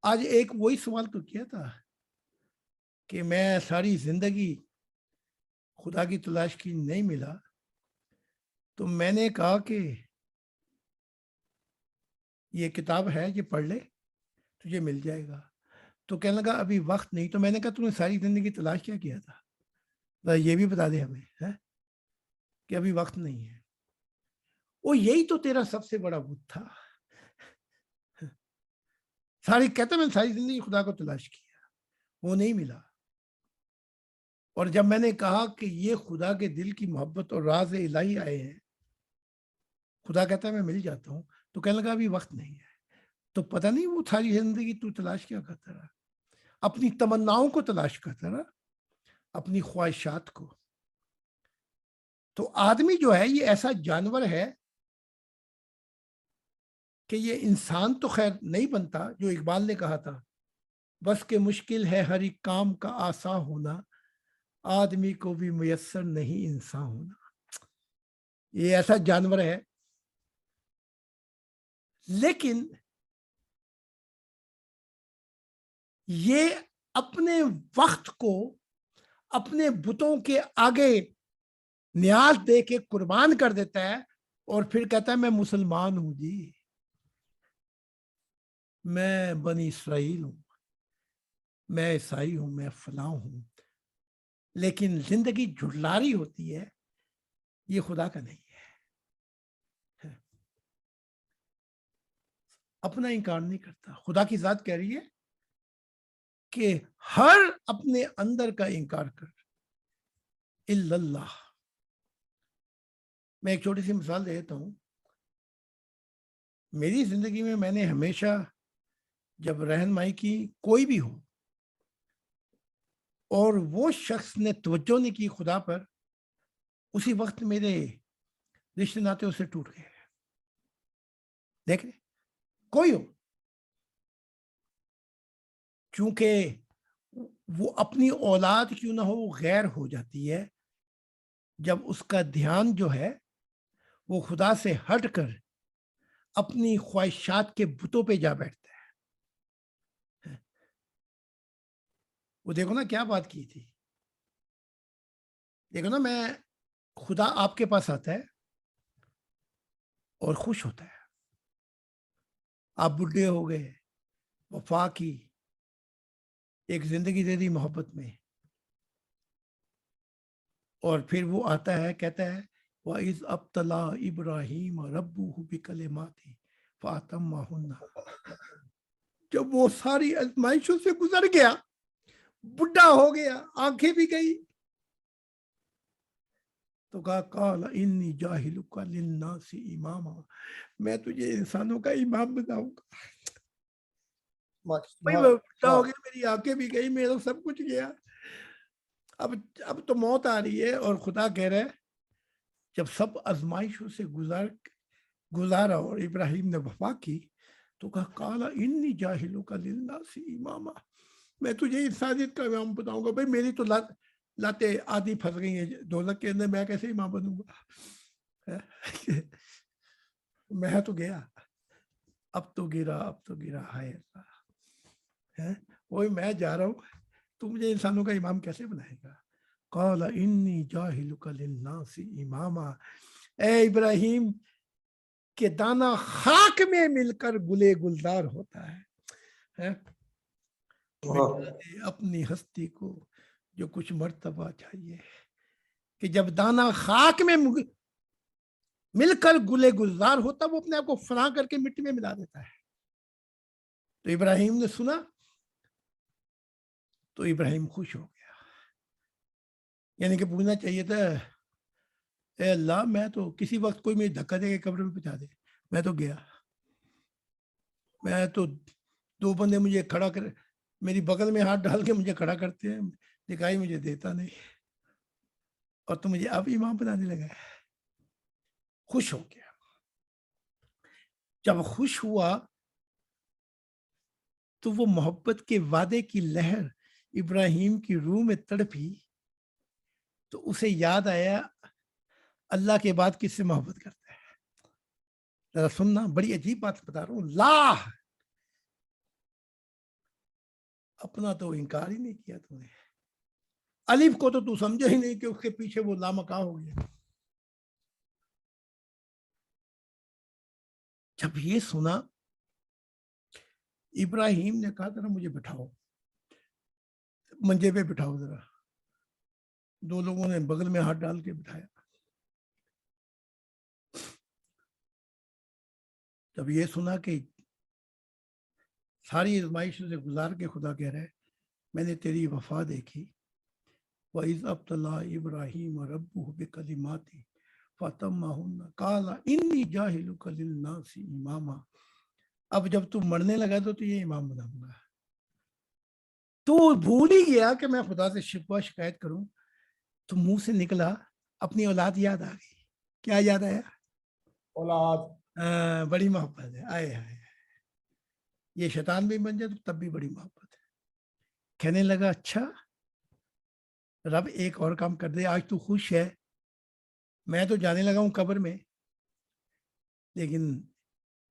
آج ایک وہی سوال تو کیا تھا کہ میں ساری زندگی خدا کی تلاش کی نہیں ملا، تو میں نے کہا کہ یہ کتاب ہے یہ پڑھ لے تجھے مل جائے گا. تو کہنے لگا ابھی وقت نہیں. تو میں نے کہا تم نے ساری زندگی تلاش کیا کیا تھا، یہ بھی بتا دے ہمیں کہ ابھی وقت نہیں ہے. وہ یہی تو تیرا سب سے بڑا بت تھا. ساری کہتا میں ساری زندگی خدا کو تلاش کیا، وہ نہیں ملا. اور جب میں نے کہا کہ یہ خدا کے دل کی محبت اور راز الہی آئے ہیں، خدا کہتا ہے میں مل جاتا ہوں، تو کہنے لگا ابھی وقت نہیں ہے. تو پتہ نہیں وہ ساری زندگی تو تلاش کیا کرتا رہا، اپنی تمناؤں کو تلاش کرتا رہا، اپنی خواہشات کو. تو آدمی جو ہے یہ ایسا جانور ہے کہ یہ انسان تو خیر نہیں بنتا، جو اقبال نے کہا تھا بس کہ مشکل ہے ہر ایک کام کا آسان ہونا، آدمی کو بھی میسر نہیں انسان ہونا. یہ ایسا جانور ہے، لیکن یہ اپنے وقت کو اپنے بتوں کے آگے نیاز دے کے قربان کر دیتا ہے اور پھر کہتا ہے میں مسلمان ہوں جی، میں بنی اسرائیل ہوں، میں عیسائی ہوں، میں فلاں ہوں، لیکن زندگی جھٹلاری ہوتی ہے، یہ خدا کا نہیں ہے، اپنا انکار نہیں کرتا۔ خدا کی ذات کہہ رہی ہے کہ ہر اپنے اندر کا انکار کر الا اللہ۔ میں ایک چھوٹی سی مثال دیتا ہوں۔ میری زندگی میں نے ہمیشہ جب رہنمائی کی کوئی بھی ہو اور وہ شخص نے توجہ نہیں کی خدا پر، اسی وقت میرے رشتے ناتے اسے ٹوٹ گئے۔ دیکھ لیں کوئی ہو، چونکہ وہ اپنی اولاد کیوں نہ ہو غیر ہو جاتی ہے جب اس کا دھیان جو ہے وہ خدا سے ہٹ کر اپنی خواہشات کے بتوں پہ جا بیٹھتا ہے۔ وہ دیکھو نا کیا بات کی تھی، دیکھو نا، میں خدا آپ کے پاس آتا ہے اور خوش ہوتا ہے، آپ بڈھے ہو گئے، وفا کی ایک زندگی دے دی محبت میں، اور پھر وہ آتا ہے کہتا ہے وَإِذْ أَبْتَلَىٰ إِبْرَاهِيمَ رَبُّهُ بِكَلِمَاتٍ فَأَتَمَّهُنَّ۔ جب وہ ساری آزمائشوں سے گزر گیا، بڈھا ہو گیا، آنکھیں بھی گئی، تو کہا قَالَ إِنِّي جَاعِلُكَ لِلنَّاسِ إِمَامًا، میں تجھے انسانوں کا امام بناؤں گا۔ بھائی وہ بڈھا ہو گیا، میری آنکھیں بھی گئی، میرا سب کچھ گیا، اب تو موت آ رہی ہے، اور خدا کہہ رہا ہے جب سب آزمائشوں سے گزارا اور ابراہیم نے وفا کی تو کہا قال انی جاہلک للناس اماما، میں تجھے انسانیت کا امام بتاؤں گا۔ بھائی میری تو لاتیں آدھی پھنس گئی ہیں دوزخ کے اندر، میں کیسے امام بنوں گا؟ میں تو گیا، اب تو گرا ہے وہی میں جا رہا ہوں، تو مجھے انسانوں کا امام کیسے بنائے گا؟ قال انی جاہلک للناس اماما، اے ابراہیم کہ دانا خاک میں مل کر گلے گلزار ہوتا ہے، مٹا دے اپنی ہستی کو جو کچھ مرتبہ چاہیے، کہ جب دانا خاک میں مل کر گلے گلزار ہوتا وہ اپنے آپ کو فنا کر کے مٹی میں ملا دیتا ہے۔ تو ابراہیم نے سنا تو ابراہیم خوش ہو گیا، یعنی کہ پوچھنا چاہیے تھا اے اللہ میں تو کسی وقت کوئی مجھے دھکا دے کے قبر میں پہنچا دے، میں تو گیا، میں تو دو بندے مجھے کھڑا کر میری بغل میں ہاتھ ڈال کے مجھے کھڑا کرتے ہیں، دکھائی مجھے دیتا نہیں، اور تو مجھے اب امام بنانے لگا ہے۔ خوش ہو گیا۔ جب خوش ہوا تو وہ محبت کے وعدے کی لہر ابراہیم کی روح میں تڑپی، تو اسے یاد آیا اللہ کے بعد کس سے محبت کرتا ہے۔ ذرا سننا، بڑی عجیب بات بتا رہا ہوں، لا اپنا تو انکار ہی نہیں کیا تو نے، الف کو تو سمجھا ہی نہیں کہ اس کے پیچھے وہ لامکاں ہو گیا۔ جب یہ سنا ابراہیم نے کہا ذرا مجھے بٹھاؤ، منجے پہ بٹھاؤ، ذرا دو لوگوں نے بغل میں ہاتھ ڈال کے بٹھایا۔ جب یہ سنا کہ ساری آزمائشوں سے گزار کے خدا کہہ رہے میں نے تیری وفا دیکھی، وَإِذْ أَبْتَلَىٰ إِبْرَاهِيمَ رَبُّهُ بِكَلِمَاتٍ فَأَتَمَّهُنَّ قَالَ إِنِّي جَاعِلُكَ لِلنَّاسِ إِمَامًا۔ اب جب تو مرنے لگا تو یہ امام بناؤں گا، تو بھول ہی گیا کہ میں خدا سے شکوہ شکایت کروں، تو منہ سے نکلا اپنی اولاد یاد آ گئی۔ کیا یاد آیا؟ اولاد۔ بڑی محبت ہے، آئے ہائے، یہ شیطان بھی بن جائے تو تب بھی بڑی محبت ہے۔ کہنے لگا اچھا رب ایک اور کام کر دے، آج تو خوش ہے، میں تو جانے لگا ہوں قبر میں، لیکن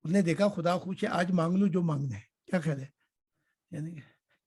اس نے دیکھا خدا خوش ہے، آج مانگ لوں جو مانگنا ہے، کیا خیال ہے؟ یعنی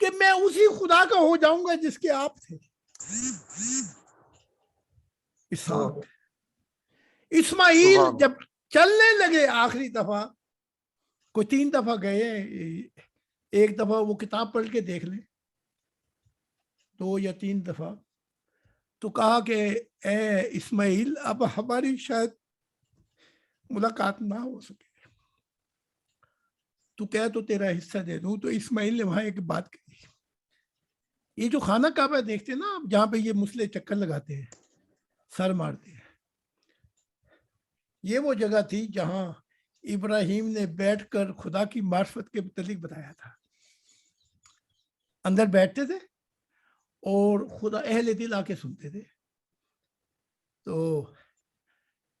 کہ میں اسی خدا کا ہو جاؤں گا جس کے آپ تھے. اسحاق اسماعیل جب چلنے لگے آخری دفعہ، کوئی 3 دفعہ گئے، ایک دفعہ وہ کتاب پڑھ کے دیکھ لیں، 2 یا 3 دفعہ، تو کہا کہ اے اسماعیل اب ہماری شاید ملاقات نہ ہو سکے، تو کہہ تو تیرا حصہ دے دوں. تو اسماعیل نے وہاں ایک بات کہی، یہ جو خانہ کعبہ دیکھتے ہیں نا آپ، جہاں پہ یہ مسلے چکر لگاتے ہیں، سر مارتے ہیں، یہ وہ جگہ تھی جہاں ابراہیم نے بیٹھ کر خدا کی معرفت کے متعلق بتایا تھا. اندر بیٹھتے تھے اور خدا اہل دل آ کے سنتے تھے. تو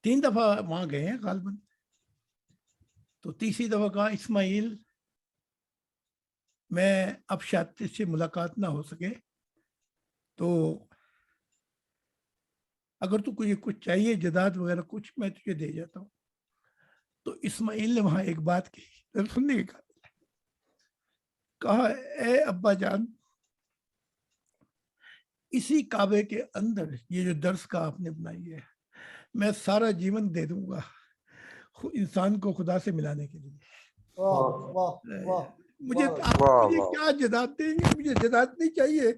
3 دفعہ وہاں گئے ہیں غالباً. تو تیسری دفعہ کہا اسماعیل میں اب شاید تجھ سے ملاقات نہ ہو سکے، تو اگر تو کوئی کچھ چاہیے جداد وغیرہ کچھ، میں تجھے دے جاتا ہوں. تو اسماعیل نے وہاں ایک بات کی، سننے کی کہا اے ابا جان، اسی کعبے کے اندر یہ جو درس کا آپ نے بنائی ہے، میں سارا جیون دے دوں گا انسان کو خدا سے ملانے کے لیے. مجھے کیا جداد دیں گے؟ مجھے جداد نہیں چاہیے،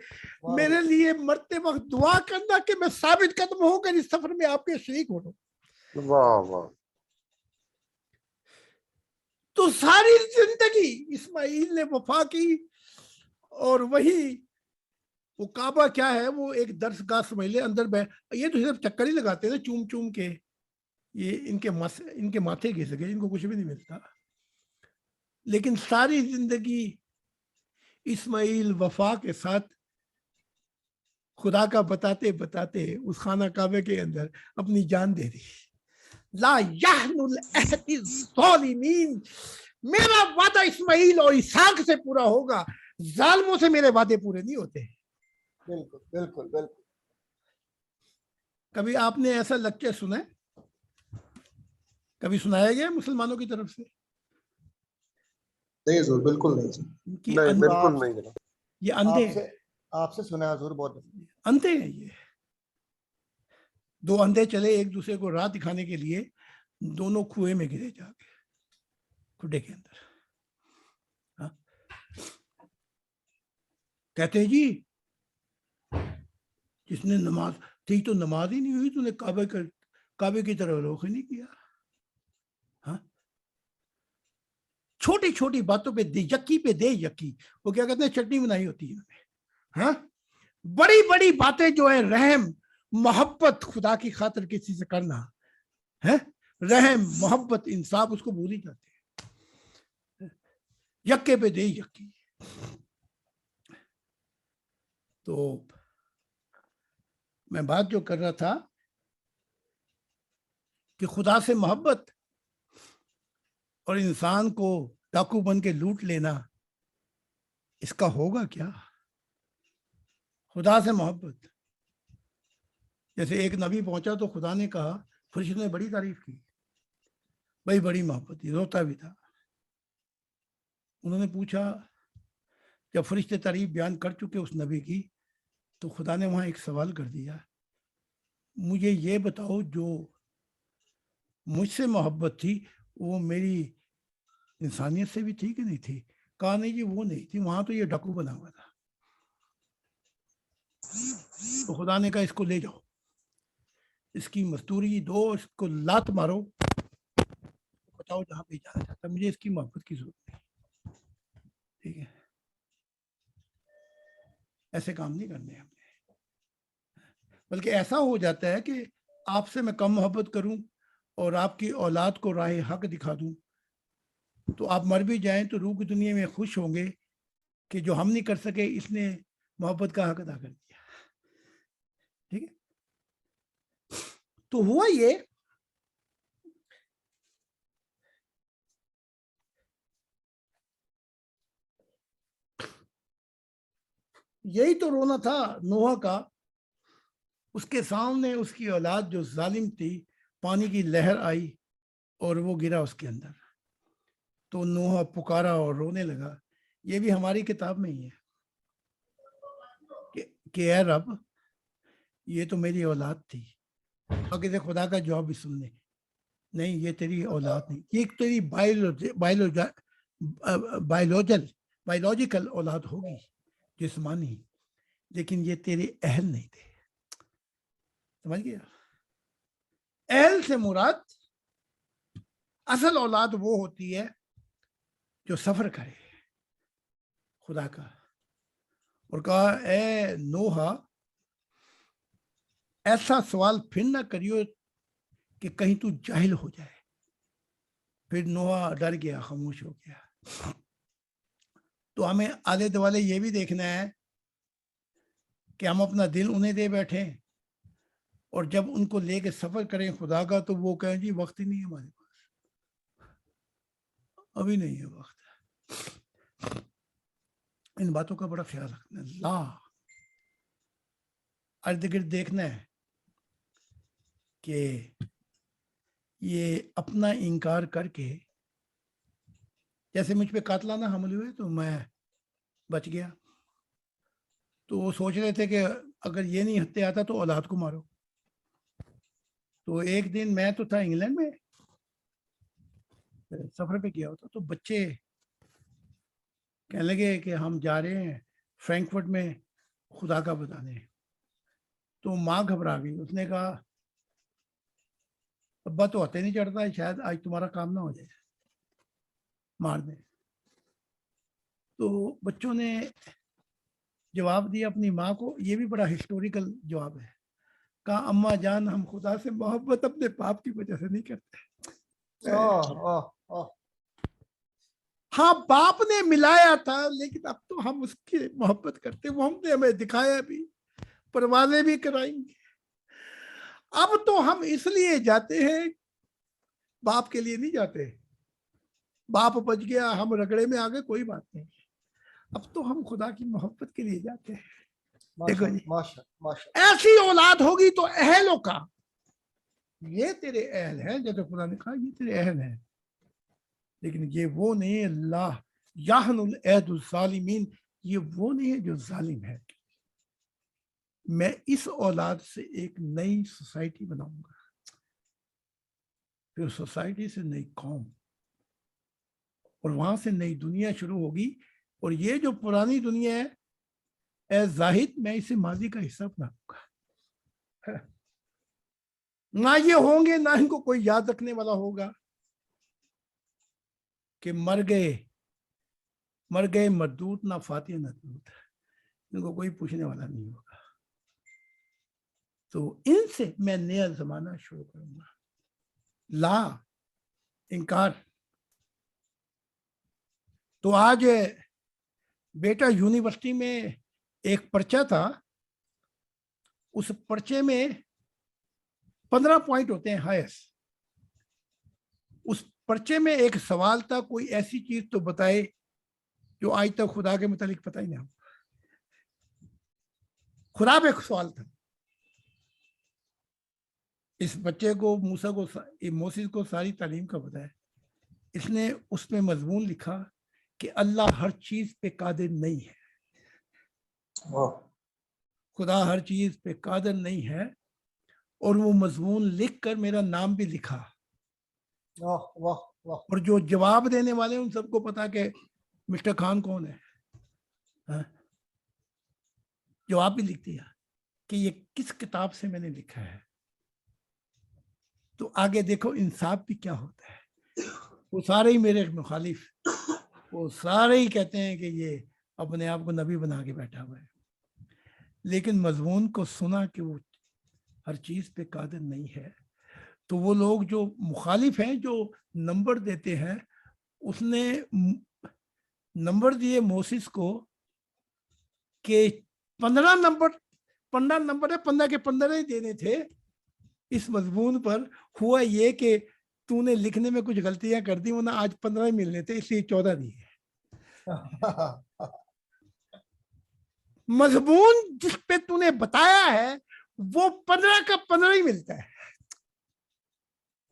میرے لیے مرتے وقت دعا کرنا کہ میں ثابت قدم ہو کر اس سفر میں آپ کے شریک ہو جاؤں. تو ساری زندگی اسماعیل نے وفا کی، اور وہی وہ کعبہ کیا ہے، وہ ایک درس گاہ سمجھ لے، اندر یہ تو صرف چکر ہی لگاتے ہیں چوم چوم کے، یہ ان کے ماتھے گھس گئے، ان کو کچھ بھی نہیں ملتا. لیکن ساری زندگی اسماعیل وفا کے ساتھ خدا کا بتاتے بتاتے اس خانہ کعبے کے اندر اپنی جان دے دی. لا یحن العہد الظالمین، میرا وعدہ اسماعیل اور اسحاق سے پورا ہوگا، ظالموں سے میرے وعدے پورے نہیں ہوتے. بالکل بالکل بالکل. کبھی آپ نے ایسا لیکچر سنا ہے؟ کبھی سنایا گیا مسلمانوں کی طرف سے؟ نہیں حضور، بالکل نہیں. نہیں بالکل نہیں. یہ اندھے ہیں. آپ سے سنا ہے حضور، بہت اندھے ہیں. یہ 2 اندھے چلے ایک دوسرے کو راہ دکھانے کے لیے، دونوں کنویں میں گرے جا کے کھڈے کے اندر. کہتے ہیں جی جس نے نماز تھی تو نماز ہی نہیں ہوئی، تو نے کعبے کی طرف رخ ہی نہیں کیا. چھوٹی چھوٹی باتوں پہ یکی پہ دے یکی، وہ کیا کہتے ہیں، چٹنی بنائی ہوتی ہے. بڑی بڑی باتیں جو ہیں، رحم محبت خدا کی خاطر کسی سے کرنا ہے، رحم محبت انصاف، اس کو بھول ہی جاتے ہیں. یکے پہ دے یکی. تو میں بات جو کر رہا تھا کہ خدا سے محبت اور انسان کو ڈاکو بن کے لوٹ لینا، اس کا ہوگا کیا؟ خدا سے محبت، جیسے ایک نبی پہنچا تو خدا نے کہا، فرشتوں نے بڑی تعریف کی، بھائی بڑی محبت تھی، روتا بھی تھا. انہوں نے پوچھا، جب فرشتے تعریف بیان کر چکے اس نبی کی، تو خدا نے وہاں ایک سوال کر دیا، مجھے یہ بتاؤ جو مجھ سے محبت تھی وہ میری انسانیت سے بھی تھی کہ نہیں تھی؟ کہا نہیں جی وہ نہیں تھی، وہاں تو یہ ڈاکو بنا ہوا تھا. تو خدا نے کہا اس کو لے جاؤ، اس کی مزدوری دو، اس کو لات مارو، بتاؤ جہاں پہ جانا چاہتا، مجھے اس کی محبت کی ضرورت نہیں. ٹھیک ہے، ایسے کام نہیں کرنے ہم نے. بلکہ ایسا ہو جاتا ہے کہ آپ سے میں کم محبت کروں اور آپ کی اولاد کو راہ حق دکھا دوں، تو آپ مر بھی جائیں تو روح کی دنیا میں خوش ہوں گے کہ جو ہم نہیں کر سکے اس نے محبت کا حق ادا کر دیا. ٹھیک ہے. تو ہوا یہ یہی تو رونا تھا نوح کا. اس کے سامنے اس کی اولاد جو ظالم تھی، پانی کی لہر آئی اور وہ گرا اس کے اندر، تو نوح پکارا اور رونے لگا. یہ بھی ہماری کتاب میں ہی ہے. کہ اے رب یہ تو میری اولاد تھی. آگے سے خدا کا جواب بھی سن لیں, نہیں یہ تیری اولاد نہیں, یہ تیری بایولوجیکل اولاد ہوگی جسمانی, لیکن یہ تیرے اہل نہیں تھے. سمجھ گیا؟ اہل سے مراد اصل اولاد وہ ہوتی ہے جو سفر کرے خدا کا. اور کہا اے نوح ایسا سوال پھر نہ کریو کہ کہیں تو جاہل ہو جائے. پھر نوح ڈر گیا, خاموش ہو گیا. تو ہمیں آلے دوالے یہ بھی دیکھنا ہے کہ ہم اپنا دل انہیں دے بیٹھیں اور جب ان کو لے کے سفر کریں خدا کا تو وہ کہیں جی وقت ہی نہیں ہے ہمارے پاس, ابھی نہیں ہے وقت. ان باتوں کا بڑا خیال رکھنا ہے. لا ارد گرد دیکھنا ہے کہ یہ اپنا انکار کر کے, جیسے مجھ پہ قاتلانہ حملے ہوئے تو میں بچ گیا, تو وہ سوچ رہے تھے کہ اگر یہ نہیں ہتھے آتا تو اولاد کو مارو. تو ایک دن میں تو تھا انگلینڈ میں, سفر پہ کیا ہوتا, تو بچے کہنے لگے کہ ہم جا رہے ہیں فرینکفرٹ میں خدا کا بتانے. تو ماں گھبرا گئی, اس نے کہا ابا تو ہتھے نہیں چڑھتا, شاید آج تمہارا کام نہ ہو جائے مار دیں. تو بچوں نے جواب دیا اپنی ماں کو, یہ بھی بڑا ہسٹوریکل جواب ہے. کہا اماں جان ہم خدا سے محبت اپنے باپ کی وجہ سے نہیں کرتے. ہاں باپ نے ملایا تھا لیکن اب تو ہم اس کی محبت کرتے, وہ ہم نے ہمیں دکھایا بھی, پروازیں بھی کرائیں گے. اب تو ہم اس لیے جاتے ہیں, باپ کے لیے نہیں جاتے. باپ بچ گیا, ہم رگڑے میں آ گئے, کوئی بات نہیں. اب تو ہم خدا کی محبت کے لیے جاتے ہیں. دیکھو جی, ایسی اولاد ہوگی تو اہلوں کا, یہ تیرے اہل ہیں, جیسے خدا نے کہا یہ تیرے اہل ہیں, لیکن یہ وہ نہیں. اللہ یحن العہد الظالمین, یہ وہ نہیں ہے جو ظالم ہے. میں اس اولاد سے ایک نئی سوسائٹی بناؤں گا, پھر سوسائٹی سے نئی قوم, اور وہاں سے نئی دنیا شروع ہوگی. اور یہ جو پرانی دنیا ہے اے زاہد, میں اسے ماضی کا حصہ بناؤں گا. نہ یہ ہوں گے, نہ ان کو کوئی یاد رکھنے والا ہوگا کہ مر گئے مردود, نہ فاتح نہ دود, ان کو کوئی پوچھنے والا نہیں ہوگا. تو ان سے میں نیا زمانہ شروع کروں گا. لا انکار. تو آج بیٹا یونیورسٹی میں ایک پرچہ تھا, اس پرچے میں 15 پوائنٹ ہوتے ہیں ہائیسٹ. اس پرچے میں ایک سوال تھا, کوئی ایسی چیز تو بتائے جو آج تک خدا کے متعلق پتہ ہی نہ ہو. خدا پہ سوال تھا. اس بچے کو موسیٰ کو ساری تعلیم کا پتہ ہے. اس نے اس میں مضمون لکھا کہ اللہ ہر چیز پہ قادر نہیں ہے. خدا ہر چیز پہ قادر نہیں ہے, اور وہ مضمون لکھ کر میرا نام بھی لکھا. اور جو جواب دینے والے ان سب کو پتا کہ مسٹر خان کون ہے. جواب بھی لکھ دیا کہ یہ کس کتاب سے میں نے لکھا ہے. تو آگے دیکھو انصاف بھی کیا ہوتا ہے. وہ سارے ہی میرے مخالف, وہ سارے ہی کہتے ہیں کہ یہ اپنے آپ کو نبی بنا کے بیٹھا ہوا ہے, لیکن مضمون کو سنا کہ وہ ہر چیز پہ قادر نہیں ہے. تو وہ لوگ جو مخالف ہیں, جو نمبر دیتے ہیں, اس نے نمبر دیے موسیس کو کہ 15 نمبر ہے, 15 کے 15 ہی دینے تھے. اس مضمون پر ہوا یہ کہ تو نے لکھنے میں کچھ غلطیاں کر دی, ورنہ آج 15 ہی ملنے تھے, اس لیے 14 دیے. مضمون جس پہ تو نے بتایا ہے وہ 15 کا 15 ہی ملتا ہے.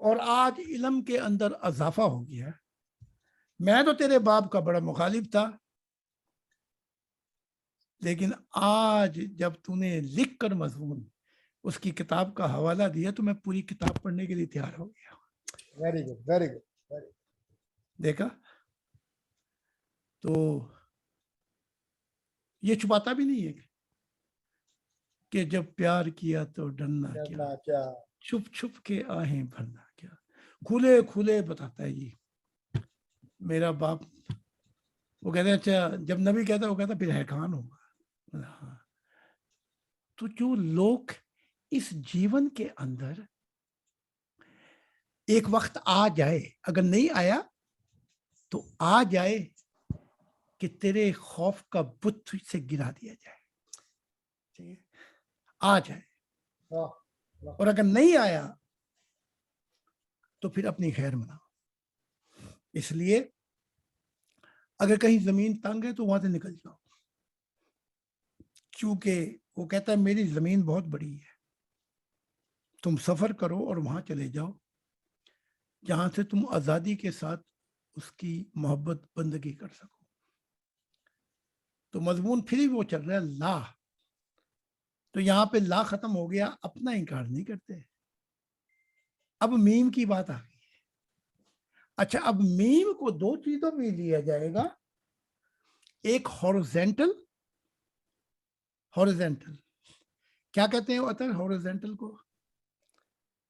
اور آج علم کے اندر اضافہ ہو گیا. میں تو تیرے باپ کا بڑا مخالف تھا, لیکن آج جب تو نے لکھ کر مضمون اس کی کتاب کا حوالہ دیا تو میں پوری کتاب پڑھنے کے لیے تیار ہو گیا. Very good very good. دیکھا تو یہ چھپاتا بھی نہیں ہے کہ جب پیار کیا تو ڈرنا کیا, چھپ چھپ کے آہیں بھرنا کیا, کھلے کھلے بتاتا ہے. جی میرا باپ وہ کہتے ہیں اچھا جب نبی کہتا وہ کہتا پھر حیران ہوگا. ہاں تو جو لوگ اس جیون کے اندر ایک وقت آ جائے, اگر نہیں آیا تو آ جائے کہ تیرے خوف کا بت تجھ سے گرا دیا جائے, آ جائے. اور اگر نہیں آیا تو پھر اپنی خیر مناؤ. اس لیے اگر کہیں زمین تنگ ہے تو وہاں سے نکل جاؤ, کیونکہ وہ کہتا ہے میری زمین بہت بڑی ہے, تم سفر کرو اور وہاں چلے جاؤ جہاں سے تم آزادی کے ساتھ اس کی محبت بندگی کر سکو. تو مضمون پھر وہ چل رہا ہے لا. تو یہاں پہ لا ختم ہو گیا, اپنا انکار نہیں کرتے. اب میم کی بات آ گئی. اچھا اب میم کو دو چیزوں میں لیا جائے گا, ایک ہورزینٹل. ہورزینٹل کیا کہتے ہیں اطہر ہورزینٹل کو؟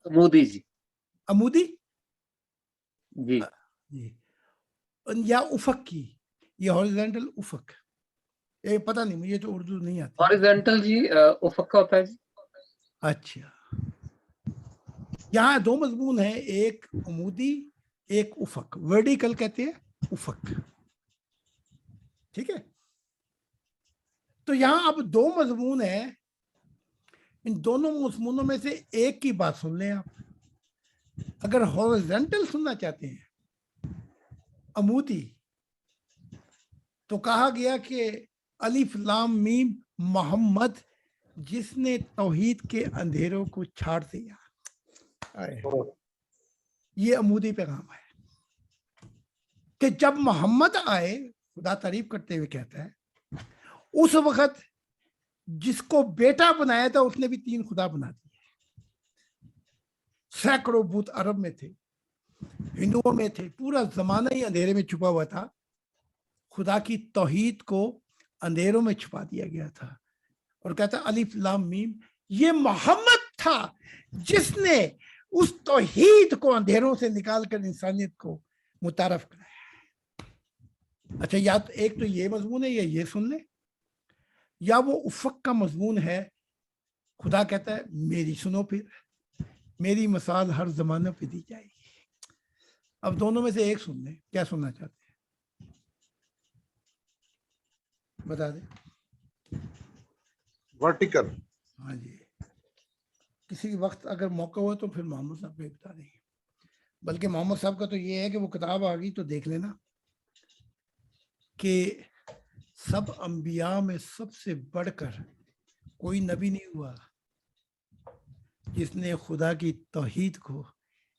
عمودی. جی عمودی جی جی, یا افق کی. یہ ہورزینٹل افق, یہ پتہ نہیں مجھے تو اردو نہیں آتی. ہاریزونٹل جی افق کا ہوتا ہے جی. اچھا یہاں دو مضمون ہیں, ایک عمودی ایک افق. ورٹیکل کہتے ہیں افق, ٹھیک ہے. تو یہاں اب دو مضمون ہیں, ان دونوں مضمونوں میں سے ایک کی بات سن لیں آپ. اگر ہورزینٹل سننا چاہتے ہیں عمودی, تو کہا گیا کہ الف لام میم محمد جس نے توحید کے اندھیروں کو چھاڑ دیا. یہ عمودی پیغام ہے کہ جب محمد آئے, خدا تعریف کرتے ہوئے کہتا ہے اس وقت جس کو بیٹا بنایا تھا اس نے بھی تین خدا بنا دیے. سینکڑوں بت عرب میں تھے, ہندوؤں میں تھے, پورا زمانہ ہی اندھیرے میں چھپا ہوا تھا. خدا کی توحید کو اندھیروں میں چھپا دیا گیا تھا. اور کہتا الف لام میم, یہ محمد تھا جس نے اس توحید کو اندھیروں سے نکال کر انسانیت کو متعارف کرایا. اچھا یا تو ایک تو یہ مضمون ہے, یا یہ سن لیں, یا وہ افق کا مضمون ہے. خدا کہتا ہے میری سنو, پھر میری مثال ہر زمانے پہ دی جائے گی. اب دونوں میں سے ایک سن لیں, کیا سننا چاہتے ہیں بتا دیں. ورٹیکل. ہاں جی, کسی وقت اگر موقع ہو تو پھر محمد صاحب کو بتا دیں گے. بلکہ محمد صاحب کا تو یہ ہے کہ وہ کتاب آ گئی تو دیکھ لینا کہ سب انبیاء میں سب سے بڑھ کر کوئی نبی نہیں ہوا جس نے خدا کی توحید کو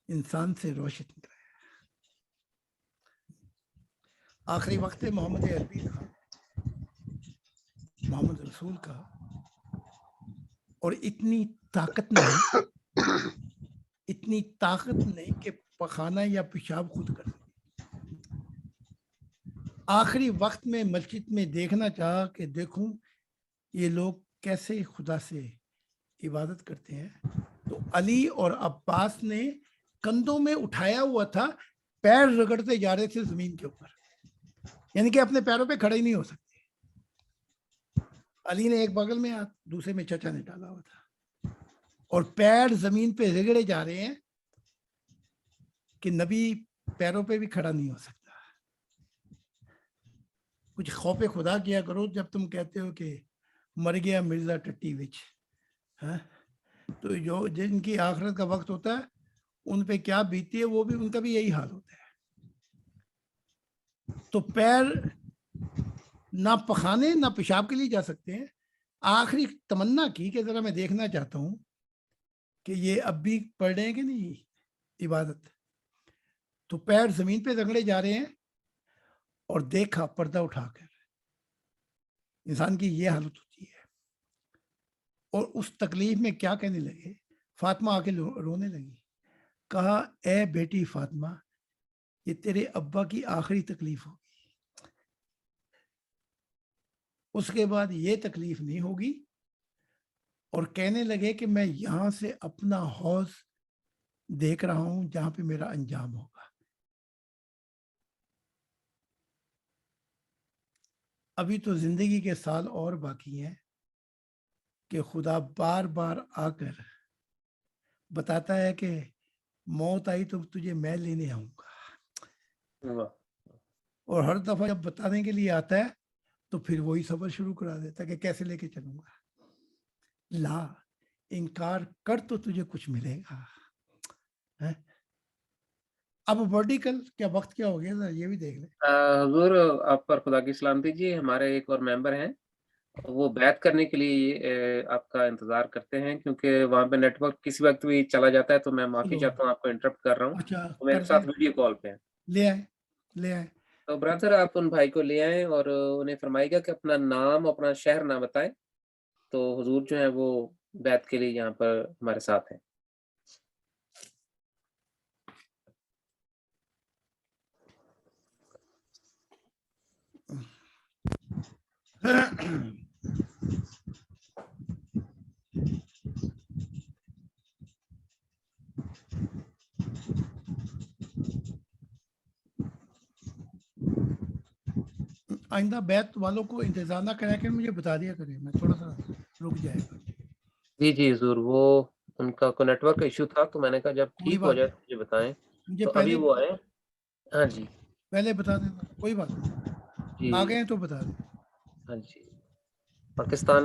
انسان سے روشن کرایا. آخری وقت محمد عربی کا, محمد رسول کا, اور اتنی طاقت نہیں کہ پخانہ یا پیشاب خود کر. آخری وقت میں مسجد میں دیکھنا چاہا کہ دیکھوں یہ لوگ کیسے خدا سے عبادت کرتے ہیں, تو علی اور عباس نے کندھوں میں اٹھایا ہوا تھا, پیر رگڑتے جا رہے تھے زمین کے اوپر, یعنی کہ اپنے پیروں پہ کھڑے ہی نہیں ہو سکتے. علی نے ایک بغل میں, دوسرے میں چچا نے ڈالا ہوا تھا, اور پیر زمین پہ رگڑے جا رہے ہیں کہ نبی پیروں پہ بھی کھڑا نہیں ہو سکتا. کچھ خوف خدا کیا کرو جب تم کہتے ہو کہ مر گیا مرزا ٹٹی وچ. تو جو جن کی آخرت کا وقت ہوتا ہے ان پہ کیا بیتی ہے, وہ بھی ان کا بھی یہی حال ہوتا ہے. تو پیر نہ پخانے نہ پیشاب کے لیے جا سکتے ہیں. آخری تمنا کی کہ ذرا میں دیکھنا چاہتا ہوں کہ یہ اب بھی پڑھ رہے ہیں کہ نہیں عبادت. تو پیر زمین پہ رگڑے جا رہے ہیں, اور دیکھا پردہ اٹھا کر انسان کی یہ حالت ہوتی ہے. اور اس تکلیف میں کیا کہنے لگے, فاطمہ آ کے رونے لگی, کہا اے بیٹی فاطمہ یہ تیرے ابا کی آخری تکلیف ہوگی, اس کے بعد یہ تکلیف نہیں ہوگی. اور کہنے لگے کہ میں یہاں سے اپنا حوض دیکھ رہا ہوں جہاں پہ میرا انجام ہوگا. ابھی تو زندگی کے سال اور باقی ہیں کہ خدا بار بار آ کر بتاتا ہے کہ موت آئی تو تجھے میں لینے آؤں گا. اور ہر دفعہ جب بتانے کے لیے آتا ہے تو پھر وہی سفر شروع کرا دیتا ہے کہ کیسے لے کے چلوں گا. لا انکار کر تو تجھے کچھ ملے گا. اب ورٹیکل کیا وقت کیا ہو گیا ذرا یہ بھی دیکھ لیں. حضور آپ پر خدا کی سلامتی جی. ہمارے ایک اور ممبر ہیں, وہ بیعت کرنے کے لیے آپ کا انتظار کرتے ہیں, کیونکہ وہاں پہ نیٹ ورک کسی وقت بھی چلا جاتا ہے, تو میں معافی چاہتا ہوں آپ کو انٹرپٹ کر رہا ہوں. اچھا تو میرے ساتھ ویڈیو کال پہ ہیں. لے آئے. تو برادر آپ ان بھائی کو لے آئیں اور انہیں فرمائیے گا کہ اپنا نام اپنا شہر نہ بتائیں. تو حضور جو ہے وہ بیعت کے لیے یہاں پر ہمارے ساتھ ہیں. آئندہ بیت والوں کو انتظار نہ کرا کے مجھے بتا دیا کریں, میں تھوڑا سا رک جائے گا. جی حضور, وہ ان کا کوئی نیٹ ورک کا ایشو تھا, تو میں نے کہا جب ٹھیک ہو جائے تو مجھے بتائیں. مجھے تو ابھی پہلے وہ آئے. ہاں جی پہلے بتا دینا, کوئی بات نہیں, آ گئے تو بتا دیں. ہاں جی پاکستان.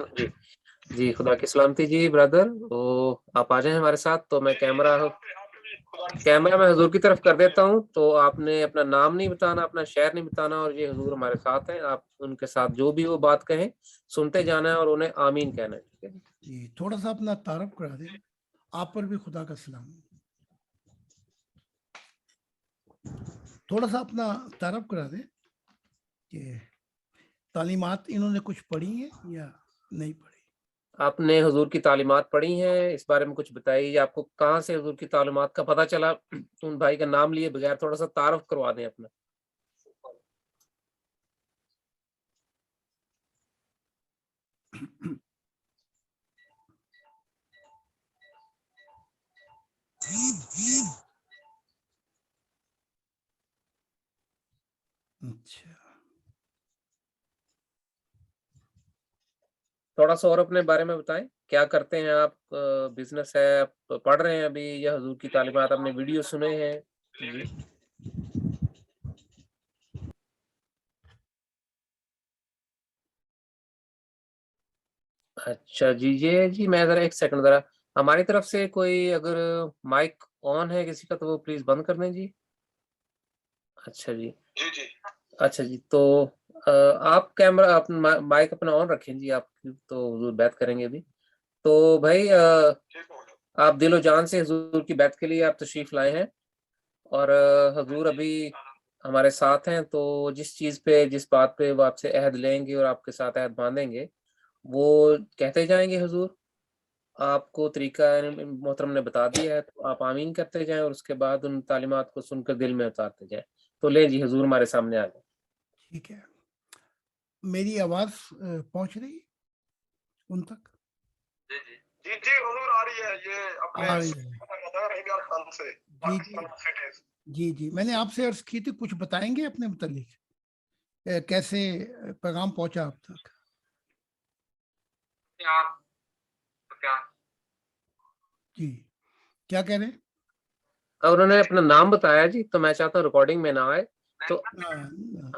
جی خدا کی سلامتی جی برادر, تو آپ آ جائیں ہمارے ساتھ. تو میں کیمرہ میں حضور کی طرف کر دیتا ہوں. تو آپ نے اپنا نام نہیں بتانا, اپنا شہر نہیں بتانا, اور یہ حضور ہمارے ساتھ ہیں. آپ ان کے ساتھ جو بھی وہ بات کہیں سنتے جانا ہے اور انہیں آمین کہنا ہے. ٹھیک ہے جی, تھوڑا سا اپنا تعارف کرا دیں. آپ پر بھی خدا کا سلام. تھوڑا سا اپنا تعارف کرا دیں کہ تعلیمات انہوں نے کچھ پڑھی ہیں یا نہیں پڑھی. آپ نے حضور کی تعلیمات پڑھی ہیں, اس بارے میں کچھ بتائیے. آپ کو کہاں سے حضور کی تعلیمات کا پتہ چلا؟ ان بھائی کا نام لیے بغیر تھوڑا سا تعارف کروا دیں اپنا. اچھا, تھوڑا سا اور اپنے بارے میں بتائیں, کیا کرتے ہیں آپ؟ بزنس ہے, آپ پڑھ رہے ہیں ابھی, یا حضور کی تعلیمات آپ نے ویڈیو سنے ہیں؟ جی اچھا جی میں ذرا ایک سیکنڈ, ذرا ہماری طرف سے کوئی اگر مائک آن ہے کسی کا تو وہ پلیز بند کر دیں جی. اچھا جی اچھا جی, تو آپ کیمرہ مائک اپنا آن رکھیں جی. آپ تو حضور بیعت کریں گے ابھی. تو بھائی آپ دل و جان سے حضور کی بیعت کے لیے آپ تشریف لائے ہیں, اور حضور ابھی ہمارے ساتھ ہیں. تو جس چیز پہ, جس بات پہ وہ آپ سے عہد لیں گے اور آپ کے ساتھ عہد باندھیں گے, وہ کہتے جائیں گے. حضور آپ کو طریقہ محترم نے بتا دیا ہے, تو آپ آمین کرتے جائیں, اور اس کے بعد ان تعلیمات کو سن کر دل میں اتارتے جائیں. تو لے جی حضور ہمارے سامنے آ جائیں. ٹھیک ہے. میری آواز پہنچ رہی ان تک؟ جی حضور آ رہی ہے. یہ اپنے جی میں نے آپ سے عرض کی تھی, کچھ بتائیں گے اپنے متعلق, کیسے پیغام پہنچا آپ تک؟ جی کیا کہہ رہے ہیں؟ انہوں نے اپنا نام بتایا جی, تو میں چاہتا ہوں ریکارڈنگ میں نہ آئے. تو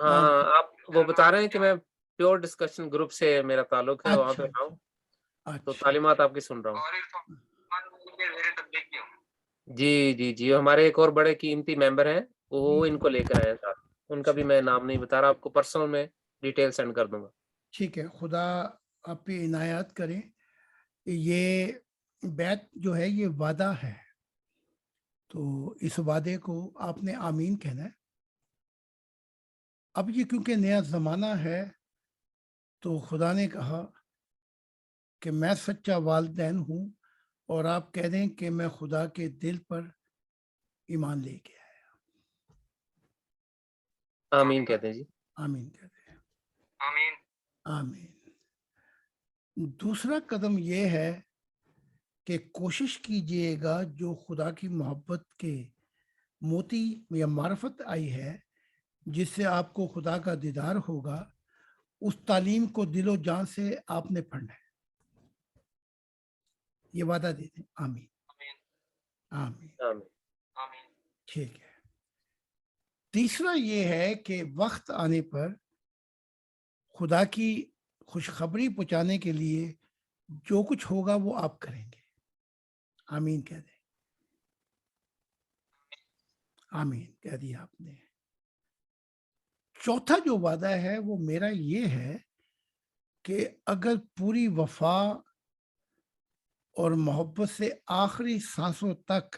ہاں, آپ وہ بتا رہے ہیں کہ میں پیور ڈسکشن گروپ سے میرا تعلق ہے, وہاں پہ رہا ہوں. تو تعلیمات آپ کی سن رہا ہوں. جی ہمارے ایک اور بڑے قیمتی ممبر ہیں, وہ ان کو لے کر آئے ساتھ. ان کا بھی میں نام نہیں بتا رہا, آپ کو پرسنل میں ڈیٹیل سینڈ کر دوں گا. ٹھیک ہے, خدا آپ پہ عنایت کریں. یہ بیعت جو ہے یہ وعدہ ہے, تو اس وعدے کو آپ نے آمین کہنا ہے. اب یہ کیونکہ نیا زمانہ ہے تو خدا نے کہا کہ میں سچا والدین ہوں اور آپ کہہ دیں کہ میں خدا کے دل پر ایمان لے کے آیا. آمین کہتے ہیں جی. آمین کہتے ہیں. آمین. آمین. دوسرا قدم یہ ہے کہ کوشش کیجئے گا جو خدا کی محبت کے موتی یا معرفت آئی ہے جس سے آپ کو خدا کا دیدار ہوگا، اس تعلیم کو دل و جان سے آپ نے پڑھنا ہے. یہ وعدہ دے دیں. آمین. آمین. آمین. ٹھیک ہے. تیسرا یہ ہے کہ وقت آنے پر خدا کی خوشخبری پہنچانے کے لیے جو کچھ ہوگا وہ آپ کریں گے. آمین کہہ دیں. آمین کہہ دیا آپ نے. چوتھا جو وعدہ ہے وہ میرا یہ ہے کہ اگر پوری وفا اور محبت سے آخری سانسوں تک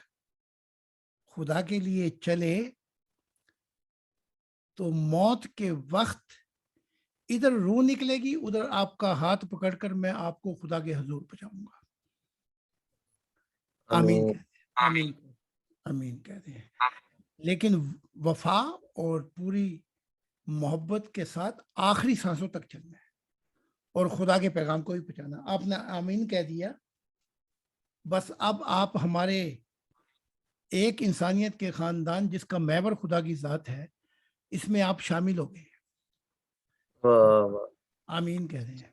خدا کے لیے چلے تو موت کے وقت ادھر روح نکلے گی، ادھر آپ کا ہاتھ پکڑ کر میں آپ کو خدا کے حضور پہنچاؤں گا. آمین کہتے ہیں. آمین. آمین کہتے ہیں. لیکن وفا اور پوری محبت کے ساتھ آخری سانسوں تک چلنا ہے اور خدا کے پیغام کو بھی پہنچانا. آپ نے آمین کہہ دیا. بس اب آپ ہمارے ایک انسانیت کے خاندان جس کا محور خدا کی ذات ہے، اس میں آپ شامل ہو گئے. آمین کہہ رہے ہیں.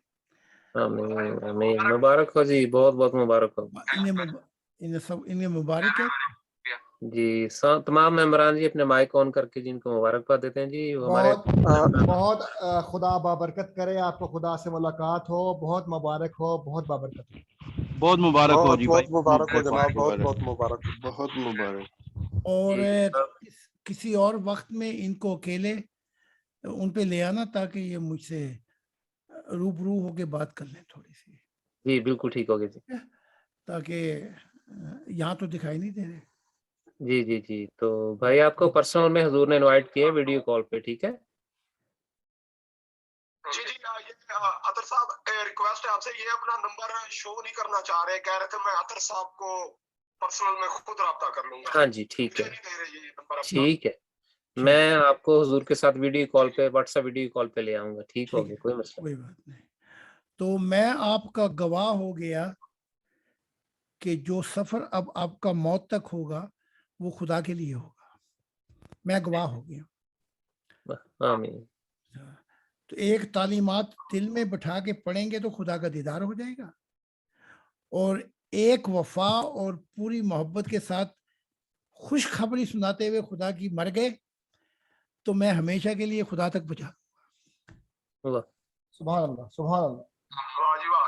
آمین. آمین. مبارک ہو جی، بہت بہت مبارک ہو. انہیں مبارک ہے جی. تمام ممبران جی اپنے مائک آن کر کے جن کو مبارکباد دیتے ہیں جی. ہمارے بہت خدا بابرکت کرے. آپ کو خدا سے ملاقات ہو. بہت مبارک ہو. بہت بابرکت ہو. بہت مبارک ہو جی بھائی. بہت مبارک ہو جناب. بہت بہت مبارک. بہت مبارک. اور کسی اور وقت میں ان کو اکیلے ان پہ لے آنا تاکہ یہ مجھ سے روبرو ہو کے بات کر لیں تھوڑی سی. جی بالکل ٹھیک ہوگی جی. تاکہ یہاں تو دکھائی نہیں دے رہے. جی جی جی. تو بھائی آپ کو پرسنل میں حضور نے انوائٹ کیا ہے ویڈیو کال پہ، ٹھیک ہے. جی جی. عطر صاحب ریکویسٹ ہے آپ سے، یہ اپنا نمبر شو نہیں کرنا چاہ رہے. کہہ رہے تھے میں عطر صاحب کو پرسنل میں خود رابطہ کر لوں گا. ہاں جی ٹھیک ہے. ٹھیک ہے. میں آپ کو حضور کے ساتھ ویڈیو کال پہ، واٹس ایپ ویڈیو کال پہ لے آؤں گا. ٹھیک ہوگی، کوئی مسئلہ. کوئی بات نہیں. تو میں آپ کا گواہ ہو گیا کہ جو سفر اب آپ کا موت تک ہوگا وہ خدا کے لیے ہوگا. میں گواہ ہو گیا. آمین. تو ایک تعلیمات دل میں بٹھا کے پڑھیں گے تو خدا کا دیدار ہو جائے گا، اور ایک وفا اور پوری محبت کے ساتھ خوشخبری سناتے ہوئے خدا کی مر گئے تو میں ہمیشہ کے لیے خدا تک پہنچا دوں گا. سبحان اللہ. سبحان اللہ.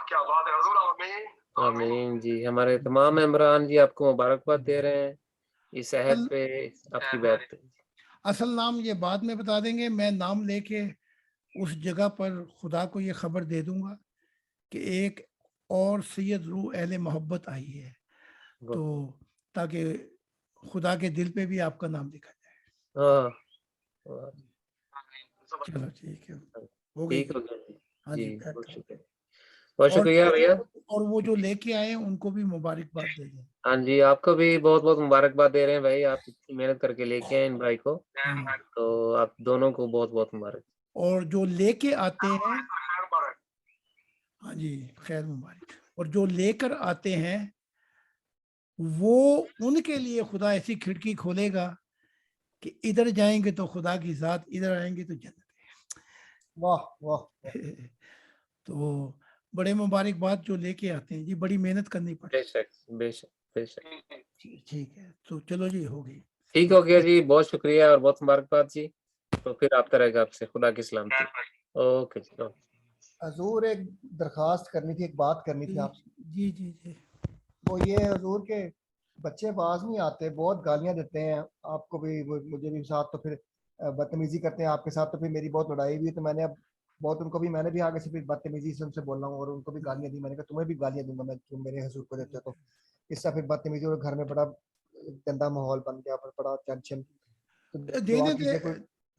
کیا بات ہے حضور. آمین. آمین جی. ہمارے تمام ممبران جی آپ کو مبارکباد دے رہے ہیں اس عہد پہ، آپ کی بیعت پہ. اصل نام یہ بعد میں بتا دیں گے. میں نام لے کے اس جگہ پر خدا کو یہ خبر دے دوں گا کہ ایک اور سید روح اہل محبت آئی ہے، تو تاکہ خدا کے دل پہ بھی آپ کا نام لکھا جائے. چلو ٹھیک ہے. ہو گئی. ہاں جی. بہت شکریہ بھیا. اور وہ جو لے کے آئے ان کو بھی مبارکباد دے دیں. ہاں جی آپ کو بھی بہت بہت مبارکباد دے رہے ہیں بھائی. آپ اتنی محنت کر کے لے کے آئے ان بھائی کو، تو آپ دونوں کو بہت بہت مبارک. اور جو لے کے آتے ہیں، ہاں جی خیر مبارک. اور جو لے کر آتے ہیں وہ ان کے لیے خدا ایسی کھڑکی کھولے گا کہ ادھر جائیں گے تو خدا کی ذات، ادھر آئیں گے تو جنت. واہ واہ. تو بڑے مبارکباد جو لے کے آتے ہیں جی. بڑی محنت کرنی پڑتی ہے. بے شک بے شک بے شک. ٹھیک ہے. تو چلو جی ہو گئی. ٹھیک ہو گیا جی. بہت شکریہ اور بہت مبارکباد جی. تو پھر آپ رہے گا آپ سے. خدا کی سلامتی. اوکے جی. حضور ایک درخواست کرنی تھی، ایک بات کرنی تھی آپ سے. جی جی جی. وہ یہ حضور کے بچے باز نہیں آتے، بہت گالیاں دیتے ہیں آپ کو بھی، مجھے بھی ساتھ، تو پھر بدتمیزی کرتے ہیں آپ کے ساتھ. تو پھر میری بہت لڑائی ہوئی، تو میں نے اب بہت ان کو بھی، میں نے بھی آگے سے پھر بدتمیزی سے ان سے بولنا ہوں اور ان کو بھی گالیاں دی. میں نے کہا تمہیں بھی گالیاں دوں گا میں، تم میرے حضور کو دیتے ہو. تو اس سے پھر بدتمیزی اور گھر میں بڑا گندا ماحول بن گیا، پھر بڑا ٹینشن.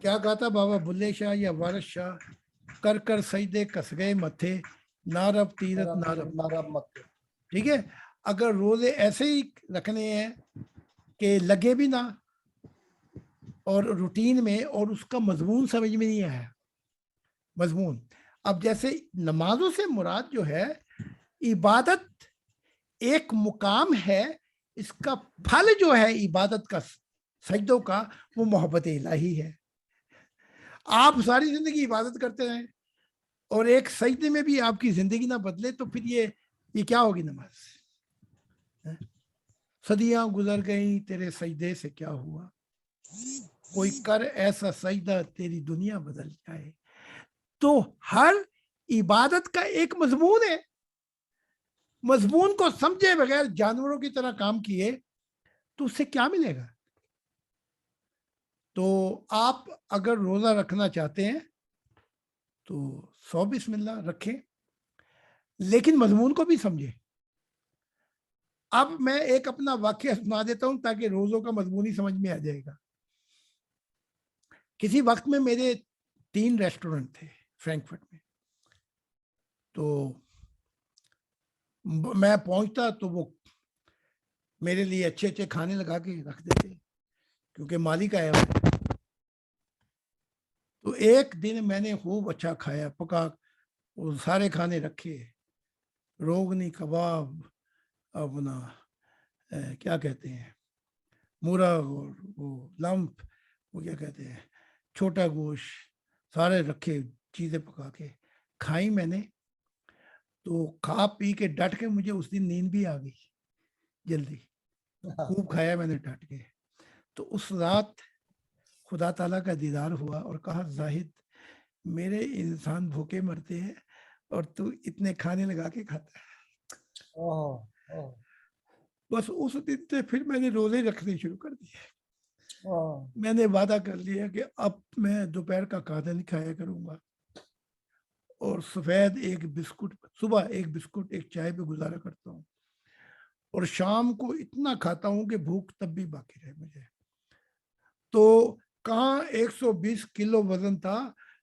کیا کہا تھا بابا بلے شاہ یا وارث شاہ؟ کر کر سجدے کس گئے متھے، نہ رب تیرت نہ رب مت. ٹھیک ہے، اگر روزے ایسے ہی رکھنے ہیں کہ لگے بھی نہ اور روٹین میں، اور اس کا مضمون سمجھ میں نہیں آیا مضمون. اب جیسے نمازوں سے مراد جو ہے عبادت ایک مقام ہے، اس کا پھل جو ہے عبادت کا سجدوں کا وہ محبت الہی ہے. آپ ساری زندگی عبادت کرتے رہیں اور ایک سجدے میں بھی آپ کی زندگی نہ بدلے تو پھر یہ کیا ہوگی نماز؟ صدیاں گزر گئیں تیرے سجدے سے کیا ہوا، کوئی کر ایسا سجدہ تیری دنیا بدل جائے. تو ہر عبادت کا ایک مضمون ہے، مضمون کو سمجھے بغیر جانوروں کی طرح کام کیے تو اس سے کیا ملے گا؟ تو آپ اگر روزہ رکھنا چاہتے ہیں تو 100 بسم اللہ رکھیں، لیکن مضمون کو بھی سمجھیں. اب میں ایک اپنا واقعہ سنا دیتا ہوں تاکہ روزوں کا مضمون ہی سمجھ میں آ جائے گا. کسی وقت میں میرے 3 ریسٹورنٹ تھے فرینکفرٹ میں، تو میں پہنچتا تو وہ میرے لیے اچھے اچھے کھانے لگا کے رکھ دیتے کیونکہ مالک آیا ہوا ہے. تو ایک دن میں نے خوب اچھا کھایا پکا، وہ سارے کھانے رکھے، روگنی کباب، اپنا کیا کہتے ہیں مرغ، اور وہ لمپ، وہ کیا کہتے ہیں چھوٹا گوشت، سارے رکھے چیزیں پکا کے کھائی میں نے. تو کھا پی کے ڈٹ کے مجھے اس دن نیند بھی آ گئی جلدی، خوب کھایا میں نے ڈٹ کے. تو اس رات خدا تعالیٰ کا دیدار ہوا اور کہا زاہد میرے انسان بھوکے مرتے ہیں اور تو اتنے کھانے لگا کے کھاتا ہے. بس اس دن سے پھر میں نے روزے رکھنے شروع کر دیے. میں نے وعدہ کر لیا کہ اب میں دوپہر کا کھانا نہیں کھایا کروں گا، اور سفید ایک بسکٹ، صبح ایک بسکٹ ایک چائے پہ گزارا کرتا ہوں، اور شام کو اتنا کھاتا ہوں کہ بھوک تب بھی باقی رہے مجھے. تو کہاں 120 کلو وزن تھا،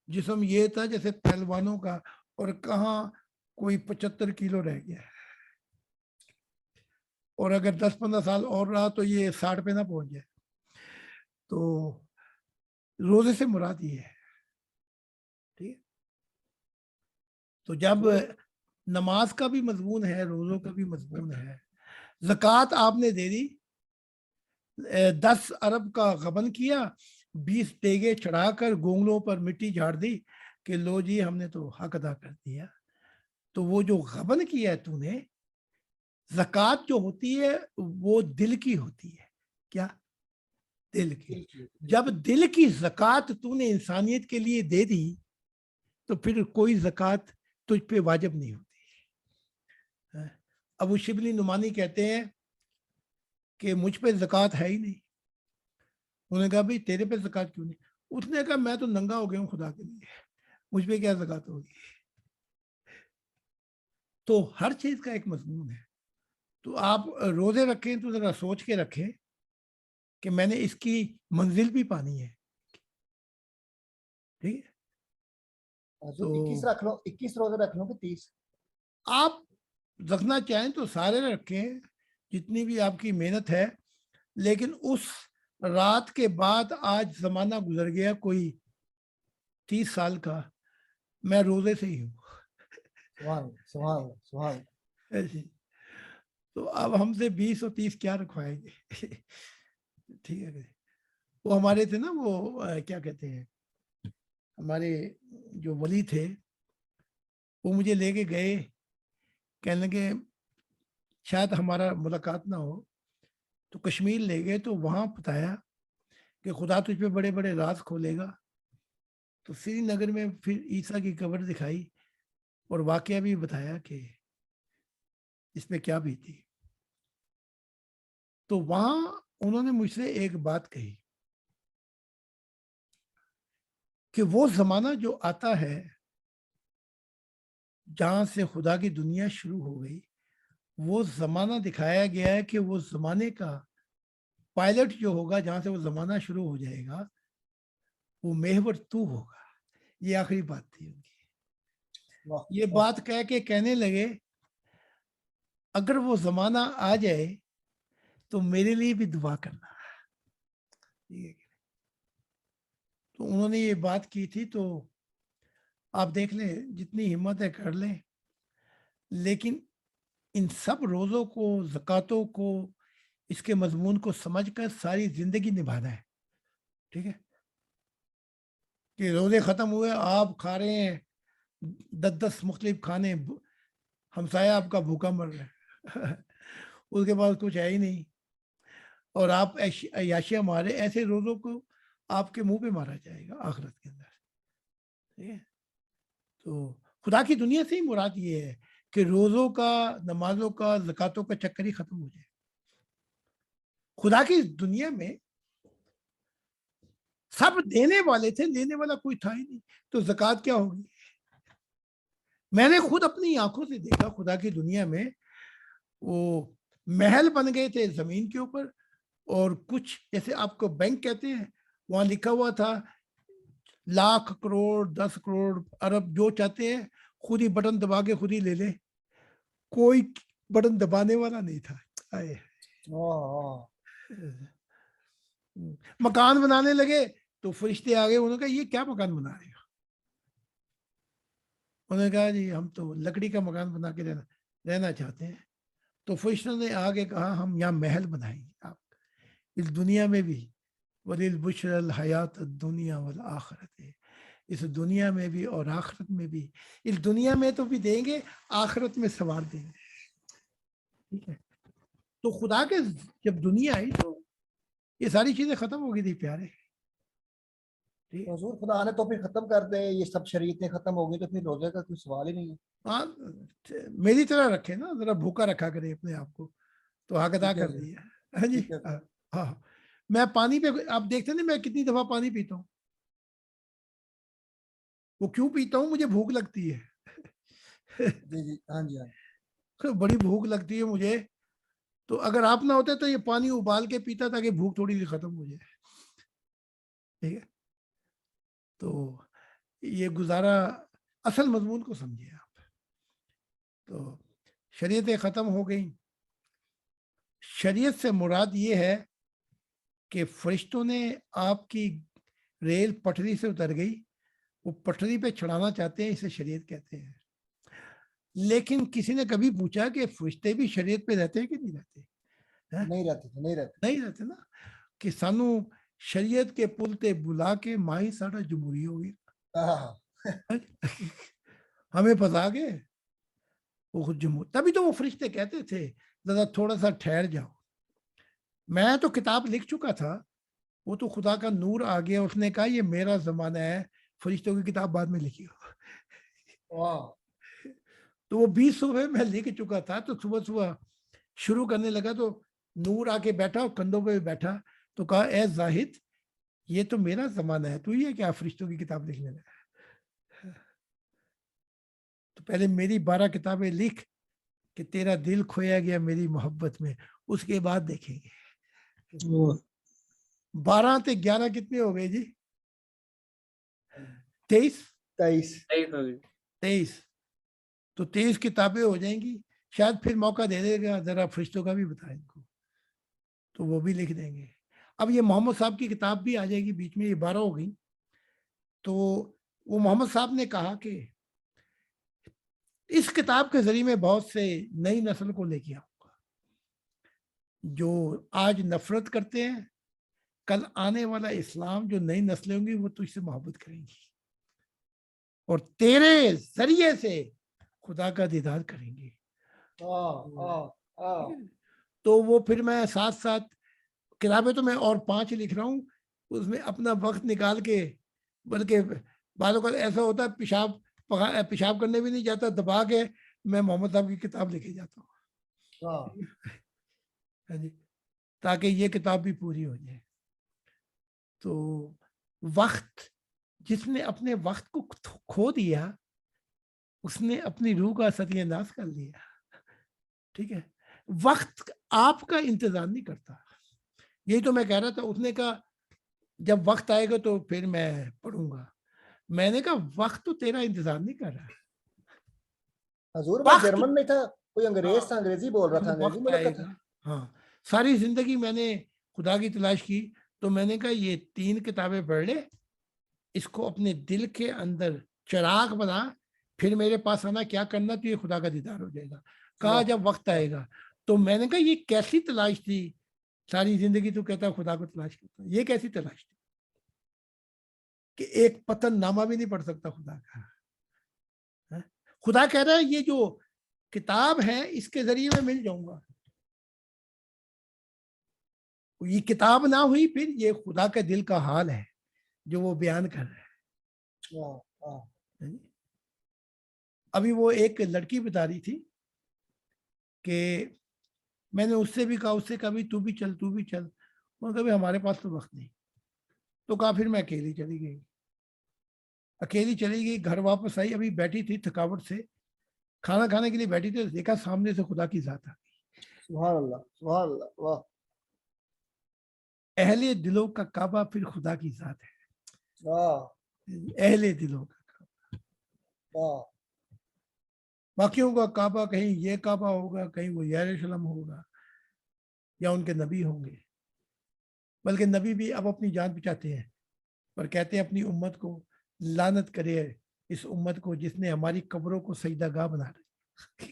جسم یہ تھا جیسے پہلوانوں کا، اور کہاں کوئی 75 کلو رہ گیا. اور اگر 10-15 سال اور رہا تو یہ 60 پہ نہ پہنچ جائے. تو روزے سے مراد یہ ہے. ٹھیک ہے، تو جب نماز کا بھی مضمون ہے، روزوں کا بھی مضمون ہے. زکوٰۃ آپ نے دے دی، 10 ارب کا غبن کیا، 20 دیگے چڑھا کر گونگلوں پر مٹی جھاڑ دی کہ لو جی ہم نے تو حق ادا کر دیا. تو وہ جو غبن کیا ہے تو نے، زکوٰۃ جو ہوتی ہے وہ دل کی ہوتی ہے. کیا؟ دل کی. جب دل کی زکوٰۃ تو نے انسانیت کے لیے دے دی تو پھر کوئی زکوٰۃ تجھ پہ واجب نہیں ہوتی. ابو شبلی نعمانی کہتے ہیں کہ مجھ پہ زکوٰۃ ہے ہی نہیں. انہوں نے کہا بھئی تیرے پہ زکوٰۃ کیوں نہیں؟ اس نے کہا میں تو ننگا ہو گیا ہوں خدا کے لیے، مجھ پہ کیا زکوٰۃ ہوگی. تو ہر چیز کا ایک مضمون ہے. تو آپ روزے رکھیں تو ذرا سوچ کے رکھیں کہ میں نے اس کی منزل بھی پانی ہے. ٹھیک ہے، 21 رکھ لو، 21 روزے رکھ لو کہ 30؟ آپ رکھنا چاہیں تو سارے رکھیں جتنی بھی آپ کی محنت ہے، لیکن اس رات کے بعد آج زمانہ گزر گیا کوئی 30 سال کا، میں روزے سے ہی ہوں. سبحان. تو اب ہم سے 20 اور 30 کیا رکھوائیں گے؟ ٹھیک ہے. وہ ہمارے تھے نا، وہ کیا کہتے ہیں، ہمارے جو ولی تھے وہ مجھے لے کے گئے، کہنے لگے شاید ہمارا ملاقات نہ ہو، تو کشمیر لے گئے تو وہاں بتایا کہ خدا تجھ پہ بڑے بڑے راز کھولے گا. تو سری نگر میں پھر عیسیٰ کی قبر دکھائی اور واقعہ بھی بتایا کہ اس پہ کیا بھی تھی. تو وہاں انہوں نے مجھ سے ایک بات کہی کہ وہ زمانہ جو آتا ہے جہاں سے خدا کی دنیا شروع ہو گئی، وہ زمانہ دکھایا گیا ہے کہ وہ زمانے کا پائلٹ جو ہوگا، جہاں سے وہ زمانہ شروع ہو جائے گا، وہ محور تو ہوگا. یہ آخری بات تھی ان کی. واہ، یہ واہ، بات کہہ کے کہنے لگے اگر وہ زمانہ آ جائے تو میرے لیے بھی دعا کرنا. تو انہوں نے یہ بات کی تھی. تو آپ دیکھ لیں جتنی ہمت ہے کر لیں, لیکن ان سب روزوں کو, زکاتوں کو, اس کے مضمون کو سمجھ کر ساری زندگی نبھانا ہے. ٹھیک ہے, کہ روزے ختم ہوئے, آپ کھا رہے ہیں 10 مختلف کھانے, ہمسایہ آپ کا بھوکا مر رہا ہے اس کے پاس کچھ ہے ہی نہیں, اور آپ عیاشیاں مارے, ایسے روزوں کو آپ کے منہ پہ مارا جائے گا آخرت کے اندر. ٹھیک ہے, تو خدا کی دنیا سے ہی مراد یہ ہے کہ روزوں کا, نمازوں کا, زکاتوں کا چکر ہی ختم ہو جائے. خدا کی دنیا میں سب دینے والے تھے, لینے والا کوئی تھا ہی نہیں, تو زکات کیا ہوگی؟ میں نے خود اپنی آنکھوں سے دیکھا خدا کی دنیا میں وہ محل بن گئے تھے زمین کے اوپر, اور کچھ جیسے آپ کو بینک کہتے ہیں, وہاں لکھا ہوا تھا لاکھ کروڑ, 10 کروڑ, ارب, جو چاہتے ہیں خود ہی بٹن دبا کے خود ہی لے لے. کوئی بٹن دبانے والا نہیں تھا. مکان بنانے لگے تو فرشتے آگے, انہوں نے کہا یہ کیا مکان بنا رہے ہو؟ انہوں نے کہا جی ہم تو لکڑی کا مکان بنا کے رہنا چاہتے ہیں. تو فرشتوں نے آگے کہا ہم یہاں محل بنائیں گے آپ اس دنیا میں بھی, وَلِلْبُشْرَى الْحَيَاةُ الدُّنْيَا وَالْآخِرَةِ, اس دنیا میں بھی اور آخرت میں بھی. اس دنیا میں تو بھی دیں گے, آخرت میں سوار دیں گے. ٹھیک ہے, تو خدا کے جب دنیا آئی تو یہ ساری چیزیں ختم ہو گئی تھی پیارے. حضور خدا نے تو پھر ختم کر دے, یہ سب شریعتیں ختم ہو گئی تو پھر روزے کا کوئی سوال ہی نہیں ہے. ہاں, میری طرح رکھے نا, ذرا بھوکا رکھا کرے اپنے آپ کو, تو حق ادا کر دیا. ہاں جی, ہاں. میں پانی پہ, آپ دیکھتے نا میں کتنی دفعہ پانی پیتا ہوں. وہ کیوں پیتا ہوں؟ مجھے بھوک لگتی ہے. جی جی, ہاں جی, ہاں, بڑی بھوک لگتی ہے مجھے. تو اگر آپ نہ ہوتے تو یہ پانی ابال کے پیتا تاکہ بھوک تھوڑی سی ختم ہو جائے. ٹھیک ہے, تو یہ گزارا, اصل مضمون کو سمجھے آپ. تو شریعتیں ختم ہو گئیں. شریعت سے مراد یہ ہے کہ فرشتوں نے آپ کی ریل پٹری سے اتر گئی, وہ پٹری پہ چڑھانا چاہتے ہیں, اسے شریعت کہتے ہیں. لیکن کسی نے کبھی پوچھا کہ فرشتے بھی شریعت پہ رہتے ہیں کہ نہیں رہتے؟ نہیں رہتے نا, کہ سانو شریعت کے پل تے بلا کے ماہی ساڑا جمہوری ہو گیا, ہمیں پتا کے وہ خود جمہور. تبھی تو وہ فرشتے کہتے تھے ذرا تھوڑا سا ٹھہر جاؤ. میں تو کتاب لکھ چکا تھا, وہ تو خدا کا نور آ گیا, اس نے کہا یہ میرا زمانہ ہے, فرشتوں کی کتاب بعد میں لکھی ہو. تو وہ 20 صبح میں لکھ چکا تھا. تو صبح صبح شروع کرنے لگا تو نور آ کے بیٹھا, اور کندھوں پہ بیٹھا, تو کہا اے زاہد یہ تو میرا زمانہ ہے, تو یہ کیا فرشتوں کی کتاب لکھنے لگا؟ تو پہلے میری 12 کتابیں لکھ کہ تیرا دل کھویا گیا میری محبت میں, اس کے بعد دیکھیں گے. 12 تے 11 کتنے ہو گئے جی؟ 23. تو 23 کتابیں ہو جائیں گی. شاید پھر موقع دے دے گا ذرا فرشتوں کا بھی بتائیں ان کو, تو وہ بھی لکھ دیں گے. اب یہ محمد صاحب کی کتاب بھی آ جائے گی بیچ میں, یہ 12 ہو گئی. تو وہ محمد صاحب نے کہا کہ اس کتاب کے ذریعے میں بہت سے نئی نسل کو لے کے آؤں گا, جو آج نفرت کرتے ہیں, کل آنے والا اسلام جو نئی نسلیں ہوں گی وہ تجھ سے محبت کریں گی, اور تیرے ذریعے سے خدا کا دیدار کریں گے. تو وہ پھر میں ساتھ ساتھ کتابیں تو میں اور 5 لکھ رہا ہوں, اس میں اپنا وقت نکال کے, بلکہ بعض اوقات ایسا ہوتا ہے پیشاب کرنے بھی نہیں جاتا, دبا کے میں محمد صاحب کی کتاب لکھے جاتا ہوں, تاکہ یہ کتاب بھی پوری ہو جائے. تو وقت, جس نے اپنے وقت کو کھو دیا اس نے اپنی روح کا ستیہ ناش کر لیا. ٹھیک ہے, وقت آپ کا انتظار نہیں کرتا. یہی تو میں کہہ رہا تھا, اس نے کہا جب وقت آئے گا تو پھر میں پڑھوں گا. میں نے کہا وقت تو تیرا انتظار نہیں کر رہا. حضور میں جرمن میں تھا, کوئی انگریز تھا, انگریزی بول رہا تھا, انگریزی ملک کا تھا. ہاں, ساری زندگی میں نے خدا کی تلاش کی, تو میں نے کہا یہ 3 کتابیں پڑھ لے, اس کو اپنے دل کے اندر چراغ بنا, پھر میرے پاس آنا, کیا کرنا تو یہ خدا کا دیدار ہو جائے گا. کہا جب وقت آئے گا. تو میں نے کہا یہ کیسی تلاش تھی, ساری زندگی تو کہتا خدا کو تلاش کرتا, یہ کیسی تلاش تھی کہ ایک پتن نامہ بھی نہیں پڑھ سکتا خدا کا. خدا کہہ رہا ہے یہ جو کتاب ہے اس کے ذریعے میں مل جاؤں گا. یہ کتاب نہ ہوئی, پھر یہ خدا کے دل کا حال ہے جو وہ بیان کر رہا ہے. ابھی وہ ایک لڑکی بتا رہی تھی کہ میں نے اس سے بھی کہا, اس سے کہا بھی تو بھی چل, تو بھی چل. انہوں نے کہا ہمارے پاس تو وقت نہیں. تو کہا پھر میں اکیلی چلی گئی. اکیلی چلی گئی, گھر واپس آئی, ابھی بیٹھی تھی تھکاوٹ سے, کھانا کھانے کے لیے بیٹھی تھی, دیکھا سامنے سے خدا کی ذات آ گئی. سبحان اللہ, سبحان اللہ, واہ. اہل دلوں کا کعبہ پھر خدا کی ذات ہے. اہل دلوں کا کعبہ. باقیوں کا کعبہ کہیں یہ کعبہ ہوگا, کہیں وہ یروشلم ہوگا, یا ان کے نبی ہوں گے. بلکہ نبی بھی اب اپنی جان بچاتے ہیں, پر کہتے ہیں اپنی امت کو لعنت کرے اس امت کو جس نے ہماری قبروں کو سجدہ گاہ بنا رہی.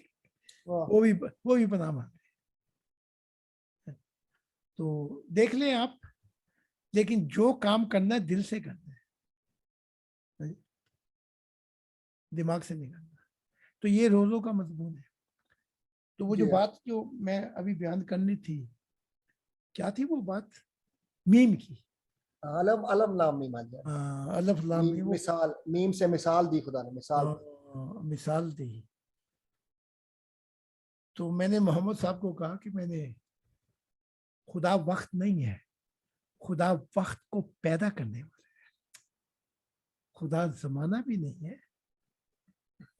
وہ بھی پناہ مانگے. تو دیکھ لیں آپ, لیکن جو کام کرنا ہے دل سے کرنا ہے, دماغ سے نہیں کرنا. تو یہ روزوں کا مضمون ہے. تو وہ جو بات جو میں ابھی بیان کرنی تھی, کیا تھی وہ بات؟ میم کی. علم لام میم, الف لام میم, مثال, میم سے مثال دی خدا نے, مثال دی. تو میں نے محمد صاحب کو کہا کہ میں نے خدا وقت نہیں ہے, خدا وقت کو پیدا کرنے والا ہے. خدا زمانہ بھی نہیں ہے,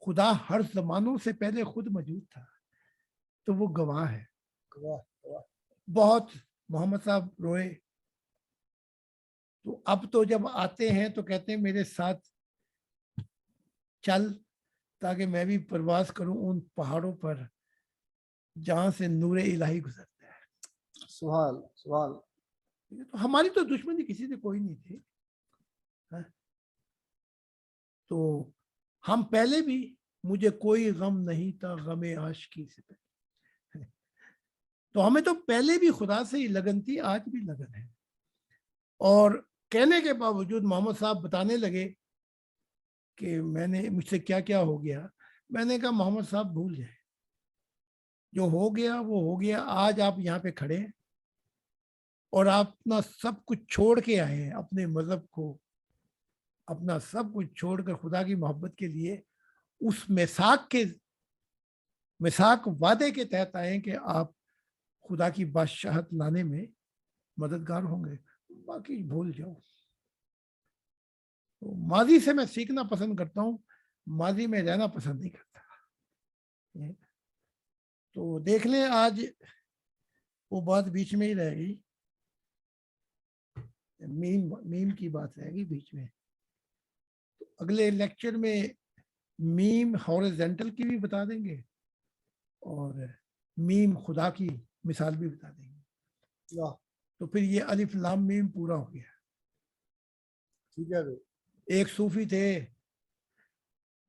خدا ہر زمانوں سے پہلے خود موجود تھا, تو وہ گواہ ہے. بہت محمد صاحب روئے. تو اب تو جب آتے ہیں تو کہتے ہیں میرے ساتھ چل, تاکہ میں بھی پرواز کروں ان پہاڑوں پر جہاں سے نور الہی گزرتا ہے. سبحان سبحان. تو ہماری تو دشمنی کسی سے کوئی نہیں تھی. تو ہم پہلے بھی, مجھے کوئی غم نہیں تھا غم عاشقی سے پہلے. تو ہمیں تو پہلے بھی خدا سے ہی لگن تھی, آج بھی لگن ہے. اور کہنے کے باوجود محمد صاحب بتانے لگے کہ میں نے, مجھ سے کیا کیا ہو گیا. میں نے کہا محمد صاحب بھول جائیں, جو ہو گیا وہ ہو گیا. آج آپ یہاں پہ کھڑے ہیں اور آپ اپنا سب کچھ چھوڑ کے آئے ہیں, اپنے مذہب کو, اپنا سب کچھ چھوڑ کر خدا کی محبت کے لیے اس میثاق وعدے کے تحت آئے کہ آپ خدا کی بادشاہت لانے میں مددگار ہوں گے. باقی بھول جاؤ. تو ماضی سے میں سیکھنا پسند کرتا ہوں, ماضی میں رہنا پسند نہیں کرتا. تو دیکھ لیں آج وہ بات بیچ میں ہی رہ گئی, میم کی بات رہ گئی بیچ میں. تو اگلے لیکچر میں میم ہاریزونٹل کی بھی بتا دیں گے اور میم خدا کی مثال بھی بتا دیں گے. تو پھر یہ الف لام میم پورا ہو گیا. ٹھیک ہے. ایک صوفی تھے,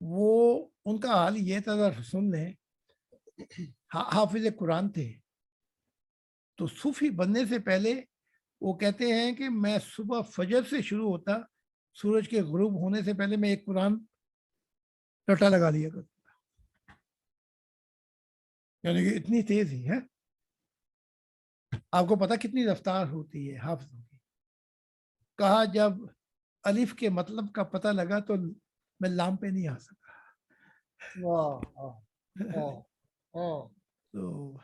وہ ان کا حال یہ تھا, سن لیں, حافظ قرآن تھے. تو صوفی بننے سے پہلے وہ کہتے ہیں کہ میں صبح فجر سے شروع ہوتا, سورج کے غروب ہونے سے پہلے میں ایک قرآن رٹا لگا لیا کرتا. یعنی کہ اتنی تیز ہی ہے. آپ کو پتا کتنی رفتار ہوتی ہے حافظوں کی. کہا جب الف کے مطلب کا پتہ لگا تو میں لام پہ نہیں آ سکا. تو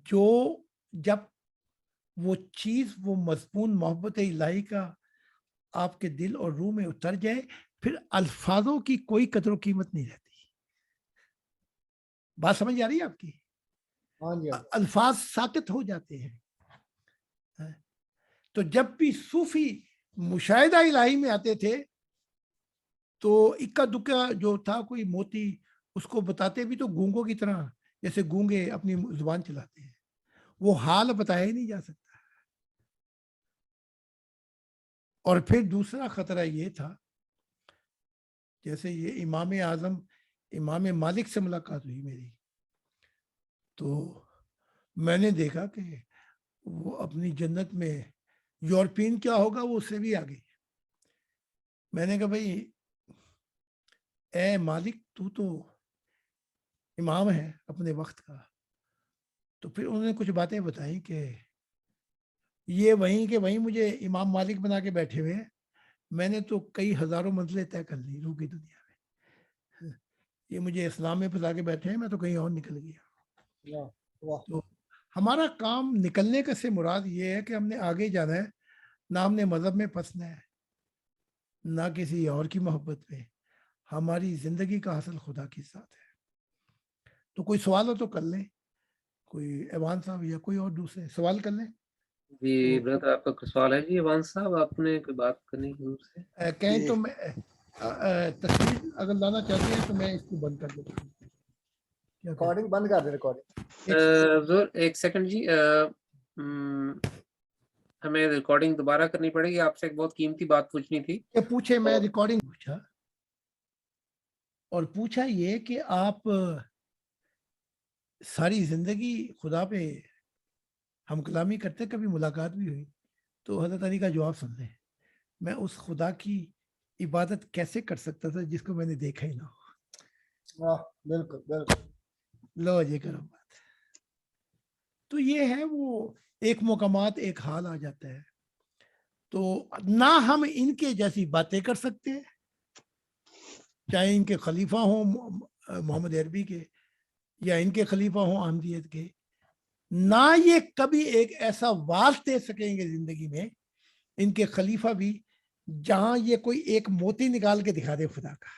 جو جب وہ چیز, وہ مضمون محبت الہی کا آپ کے دل اور روح میں اتر جائے, پھر الفاظوں کی کوئی قدر و قیمت نہیں رہتی. بات سمجھ آ رہی ہے آپ کی؟ الفاظ ساکت ہو جاتے ہیں. تو جب بھی صوفی مشاہدہ الہی میں آتے تھے تو اکا دکا جو تھا کوئی موتی اس کو بتاتے بھی تو گونگوں کی طرح، جیسے گونگے اپنی زبان چلاتے ہیں، وہ حال بتایا ہی نہیں جا سکتا۔ اور پھر دوسرا خطرہ یہ تھا، جیسے یہ امام اعظم امام مالک سے ملاقات ہوئی میری، تو میں نے دیکھا کہ وہ اپنی جنت میں یورپین کیا ہوگا وہ اس سے بھی آگے۔ میں نے کہا بھائی اے مالک تو امام ہے اپنے وقت کا، تو پھر انہوں نے کچھ باتیں بتائیں کہ یہ وہیں کہ وہیں مجھے امام مالک بنا کے بیٹھے ہوئے ہیں، میں نے تو کئی ہزاروں منزلیں طے کر لی روح کی دنیا میں، یہ مجھے اسلام میں پھنسا کے بیٹھے ہیں، میں تو کہیں اور نکل گیا۔ تو ہمارا کام نکلنے کا سے مراد یہ ہے کہ ہم نے آگے جانا ہے، نہ ہم نے مذہب میں پھنسنا ہے، نہ کسی اور کی محبت میں، ہماری زندگی کا حاصل خدا کے ساتھ ہے۔ تو کوئی سوال ہو تو کر لیں، کوئی ایوان صاحب یا کوئی اور دوسرے سوال کر لیں۔ جی بردر آپ کا کوئی سوال ہے جی ایوان صاحب؟ آپ نے کوئی بات کرنی ضرور سے کہیں تو میں تصویر اگر لانا چاہتے ہیں تو میں اس کو بند کر دیتا ہوں۔ ریکارڈنگ بند کر دیں، ریکارڈنگ ایک سیکنڈ جی، ہمیں ریکارڈنگ دوبارہ کرنی پڑے گی، آپ سے ایک بہت قیمتی بات پوچھنی تھی۔ پوچھے، میں ریکارڈنگ پوچھا اور پوچھا یہ کہ آپ ساری زندگی خدا پہ ہم کلامی کرتے، کبھی ملاقات بھی ہوئی؟ تو حضرت علی کا جواب سن لیں، میں اس خدا کی عبادت کیسے کر سکتا تھا جس کو میں نے دیکھا ہی نہ ہو؟ بالکل بالکل، لو جی کرو بات۔ تو یہ ہے وہ ایک مقامات ایک حال آ جاتا ہے، تو نہ ہم ان کے جیسی باتیں کر سکتے ہیں، چاہے ان کے خلیفہ ہوں محمد عربی کے یا ان کے خلیفہ ہوں احمدیت کے، نہ یہ کبھی ایک ایسا واس دے سکیں گے زندگی میں ان کے خلیفہ بھی جہاں یہ کوئی ایک موتی نکال کے دکھا دے خدا کا،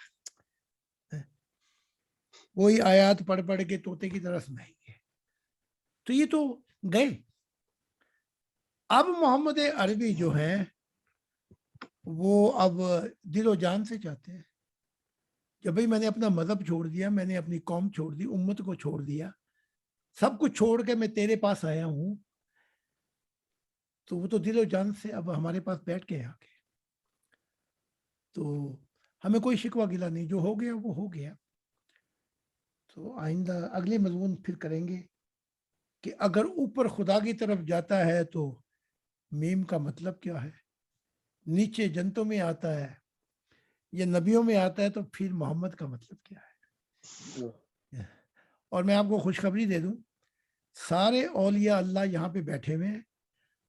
وہی آیات پڑھ پڑھ کے طوطے کی طرح سنائیں گے۔ تو یہ تو گئے۔ اب محمد عربی جو ہیں وہ اب دل و جان سے چاہتے ہیں کہ بھئی میں نے اپنا مذہب چھوڑ دیا، میں نے اپنی قوم چھوڑ دی، امت کو چھوڑ دیا، سب کچھ چھوڑ کے میں تیرے پاس آیا ہوں۔ تو وہ تو دل و جان سے اب ہمارے پاس بیٹھ کے آ کے، تو ہمیں کوئی شکوہ گلا نہیں، جو ہو گیا وہ ہو گیا۔ تو آئندہ اگلے مضمون پھر کریں گے کہ اگر اوپر خدا کی طرف جاتا ہے تو میم کا مطلب کیا ہے، نیچے جنتوں میں آتا ہے یا نبیوں میں آتا ہے تو پھر محمد کا مطلب کیا ہے۔ اور میں آپ کو خوشخبری دے دوں، سارے اولیاء اللہ یہاں پہ بیٹھے ہوئے ہیں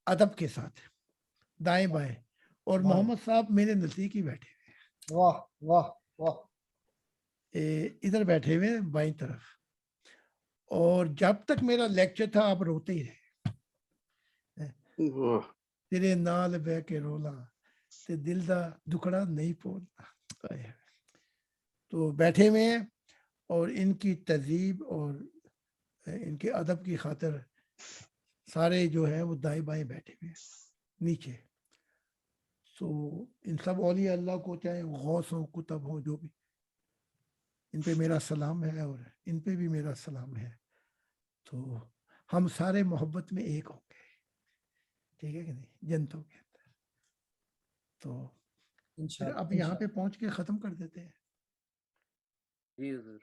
ادب کے ساتھ، دائیں بائیں، اور محمد صاحب میرے نزدیک ہی بیٹھے ہوئے ہیں۔ واہ واہ واہ، ادھر بیٹھے ہوئے ہیں بائیں طرف، اور جب تک میرا لیکچر تھا آپ روتے ہی رہے، تیرے نال بہ کے رولا تے دل دا دکھڑا نہیں پولنا۔ تو بیٹھے ہوئے ہیں، اور ان کی تہذیب اور ان کے ادب کی خاطر سارے جو ہیں وہ دائیں بائیں بیٹھے ہوئے ہیں نیچے۔ تو ان سب اولیاء اللہ کو، چاہے غوث ہوں کتب ہوں جو بھی، ان پہ میرا سلام ہے اور ان پہ بھی میرا سلام ہے۔ تو ہم سارے محبت میں ایک ہوں گے، ٹھیک ہے کہ نہیں، جنتوں کے اندر۔ تو پھر اب یہاں پہ پہنچ کے ختم کر دیتے ہیں۔ جی ضرور۔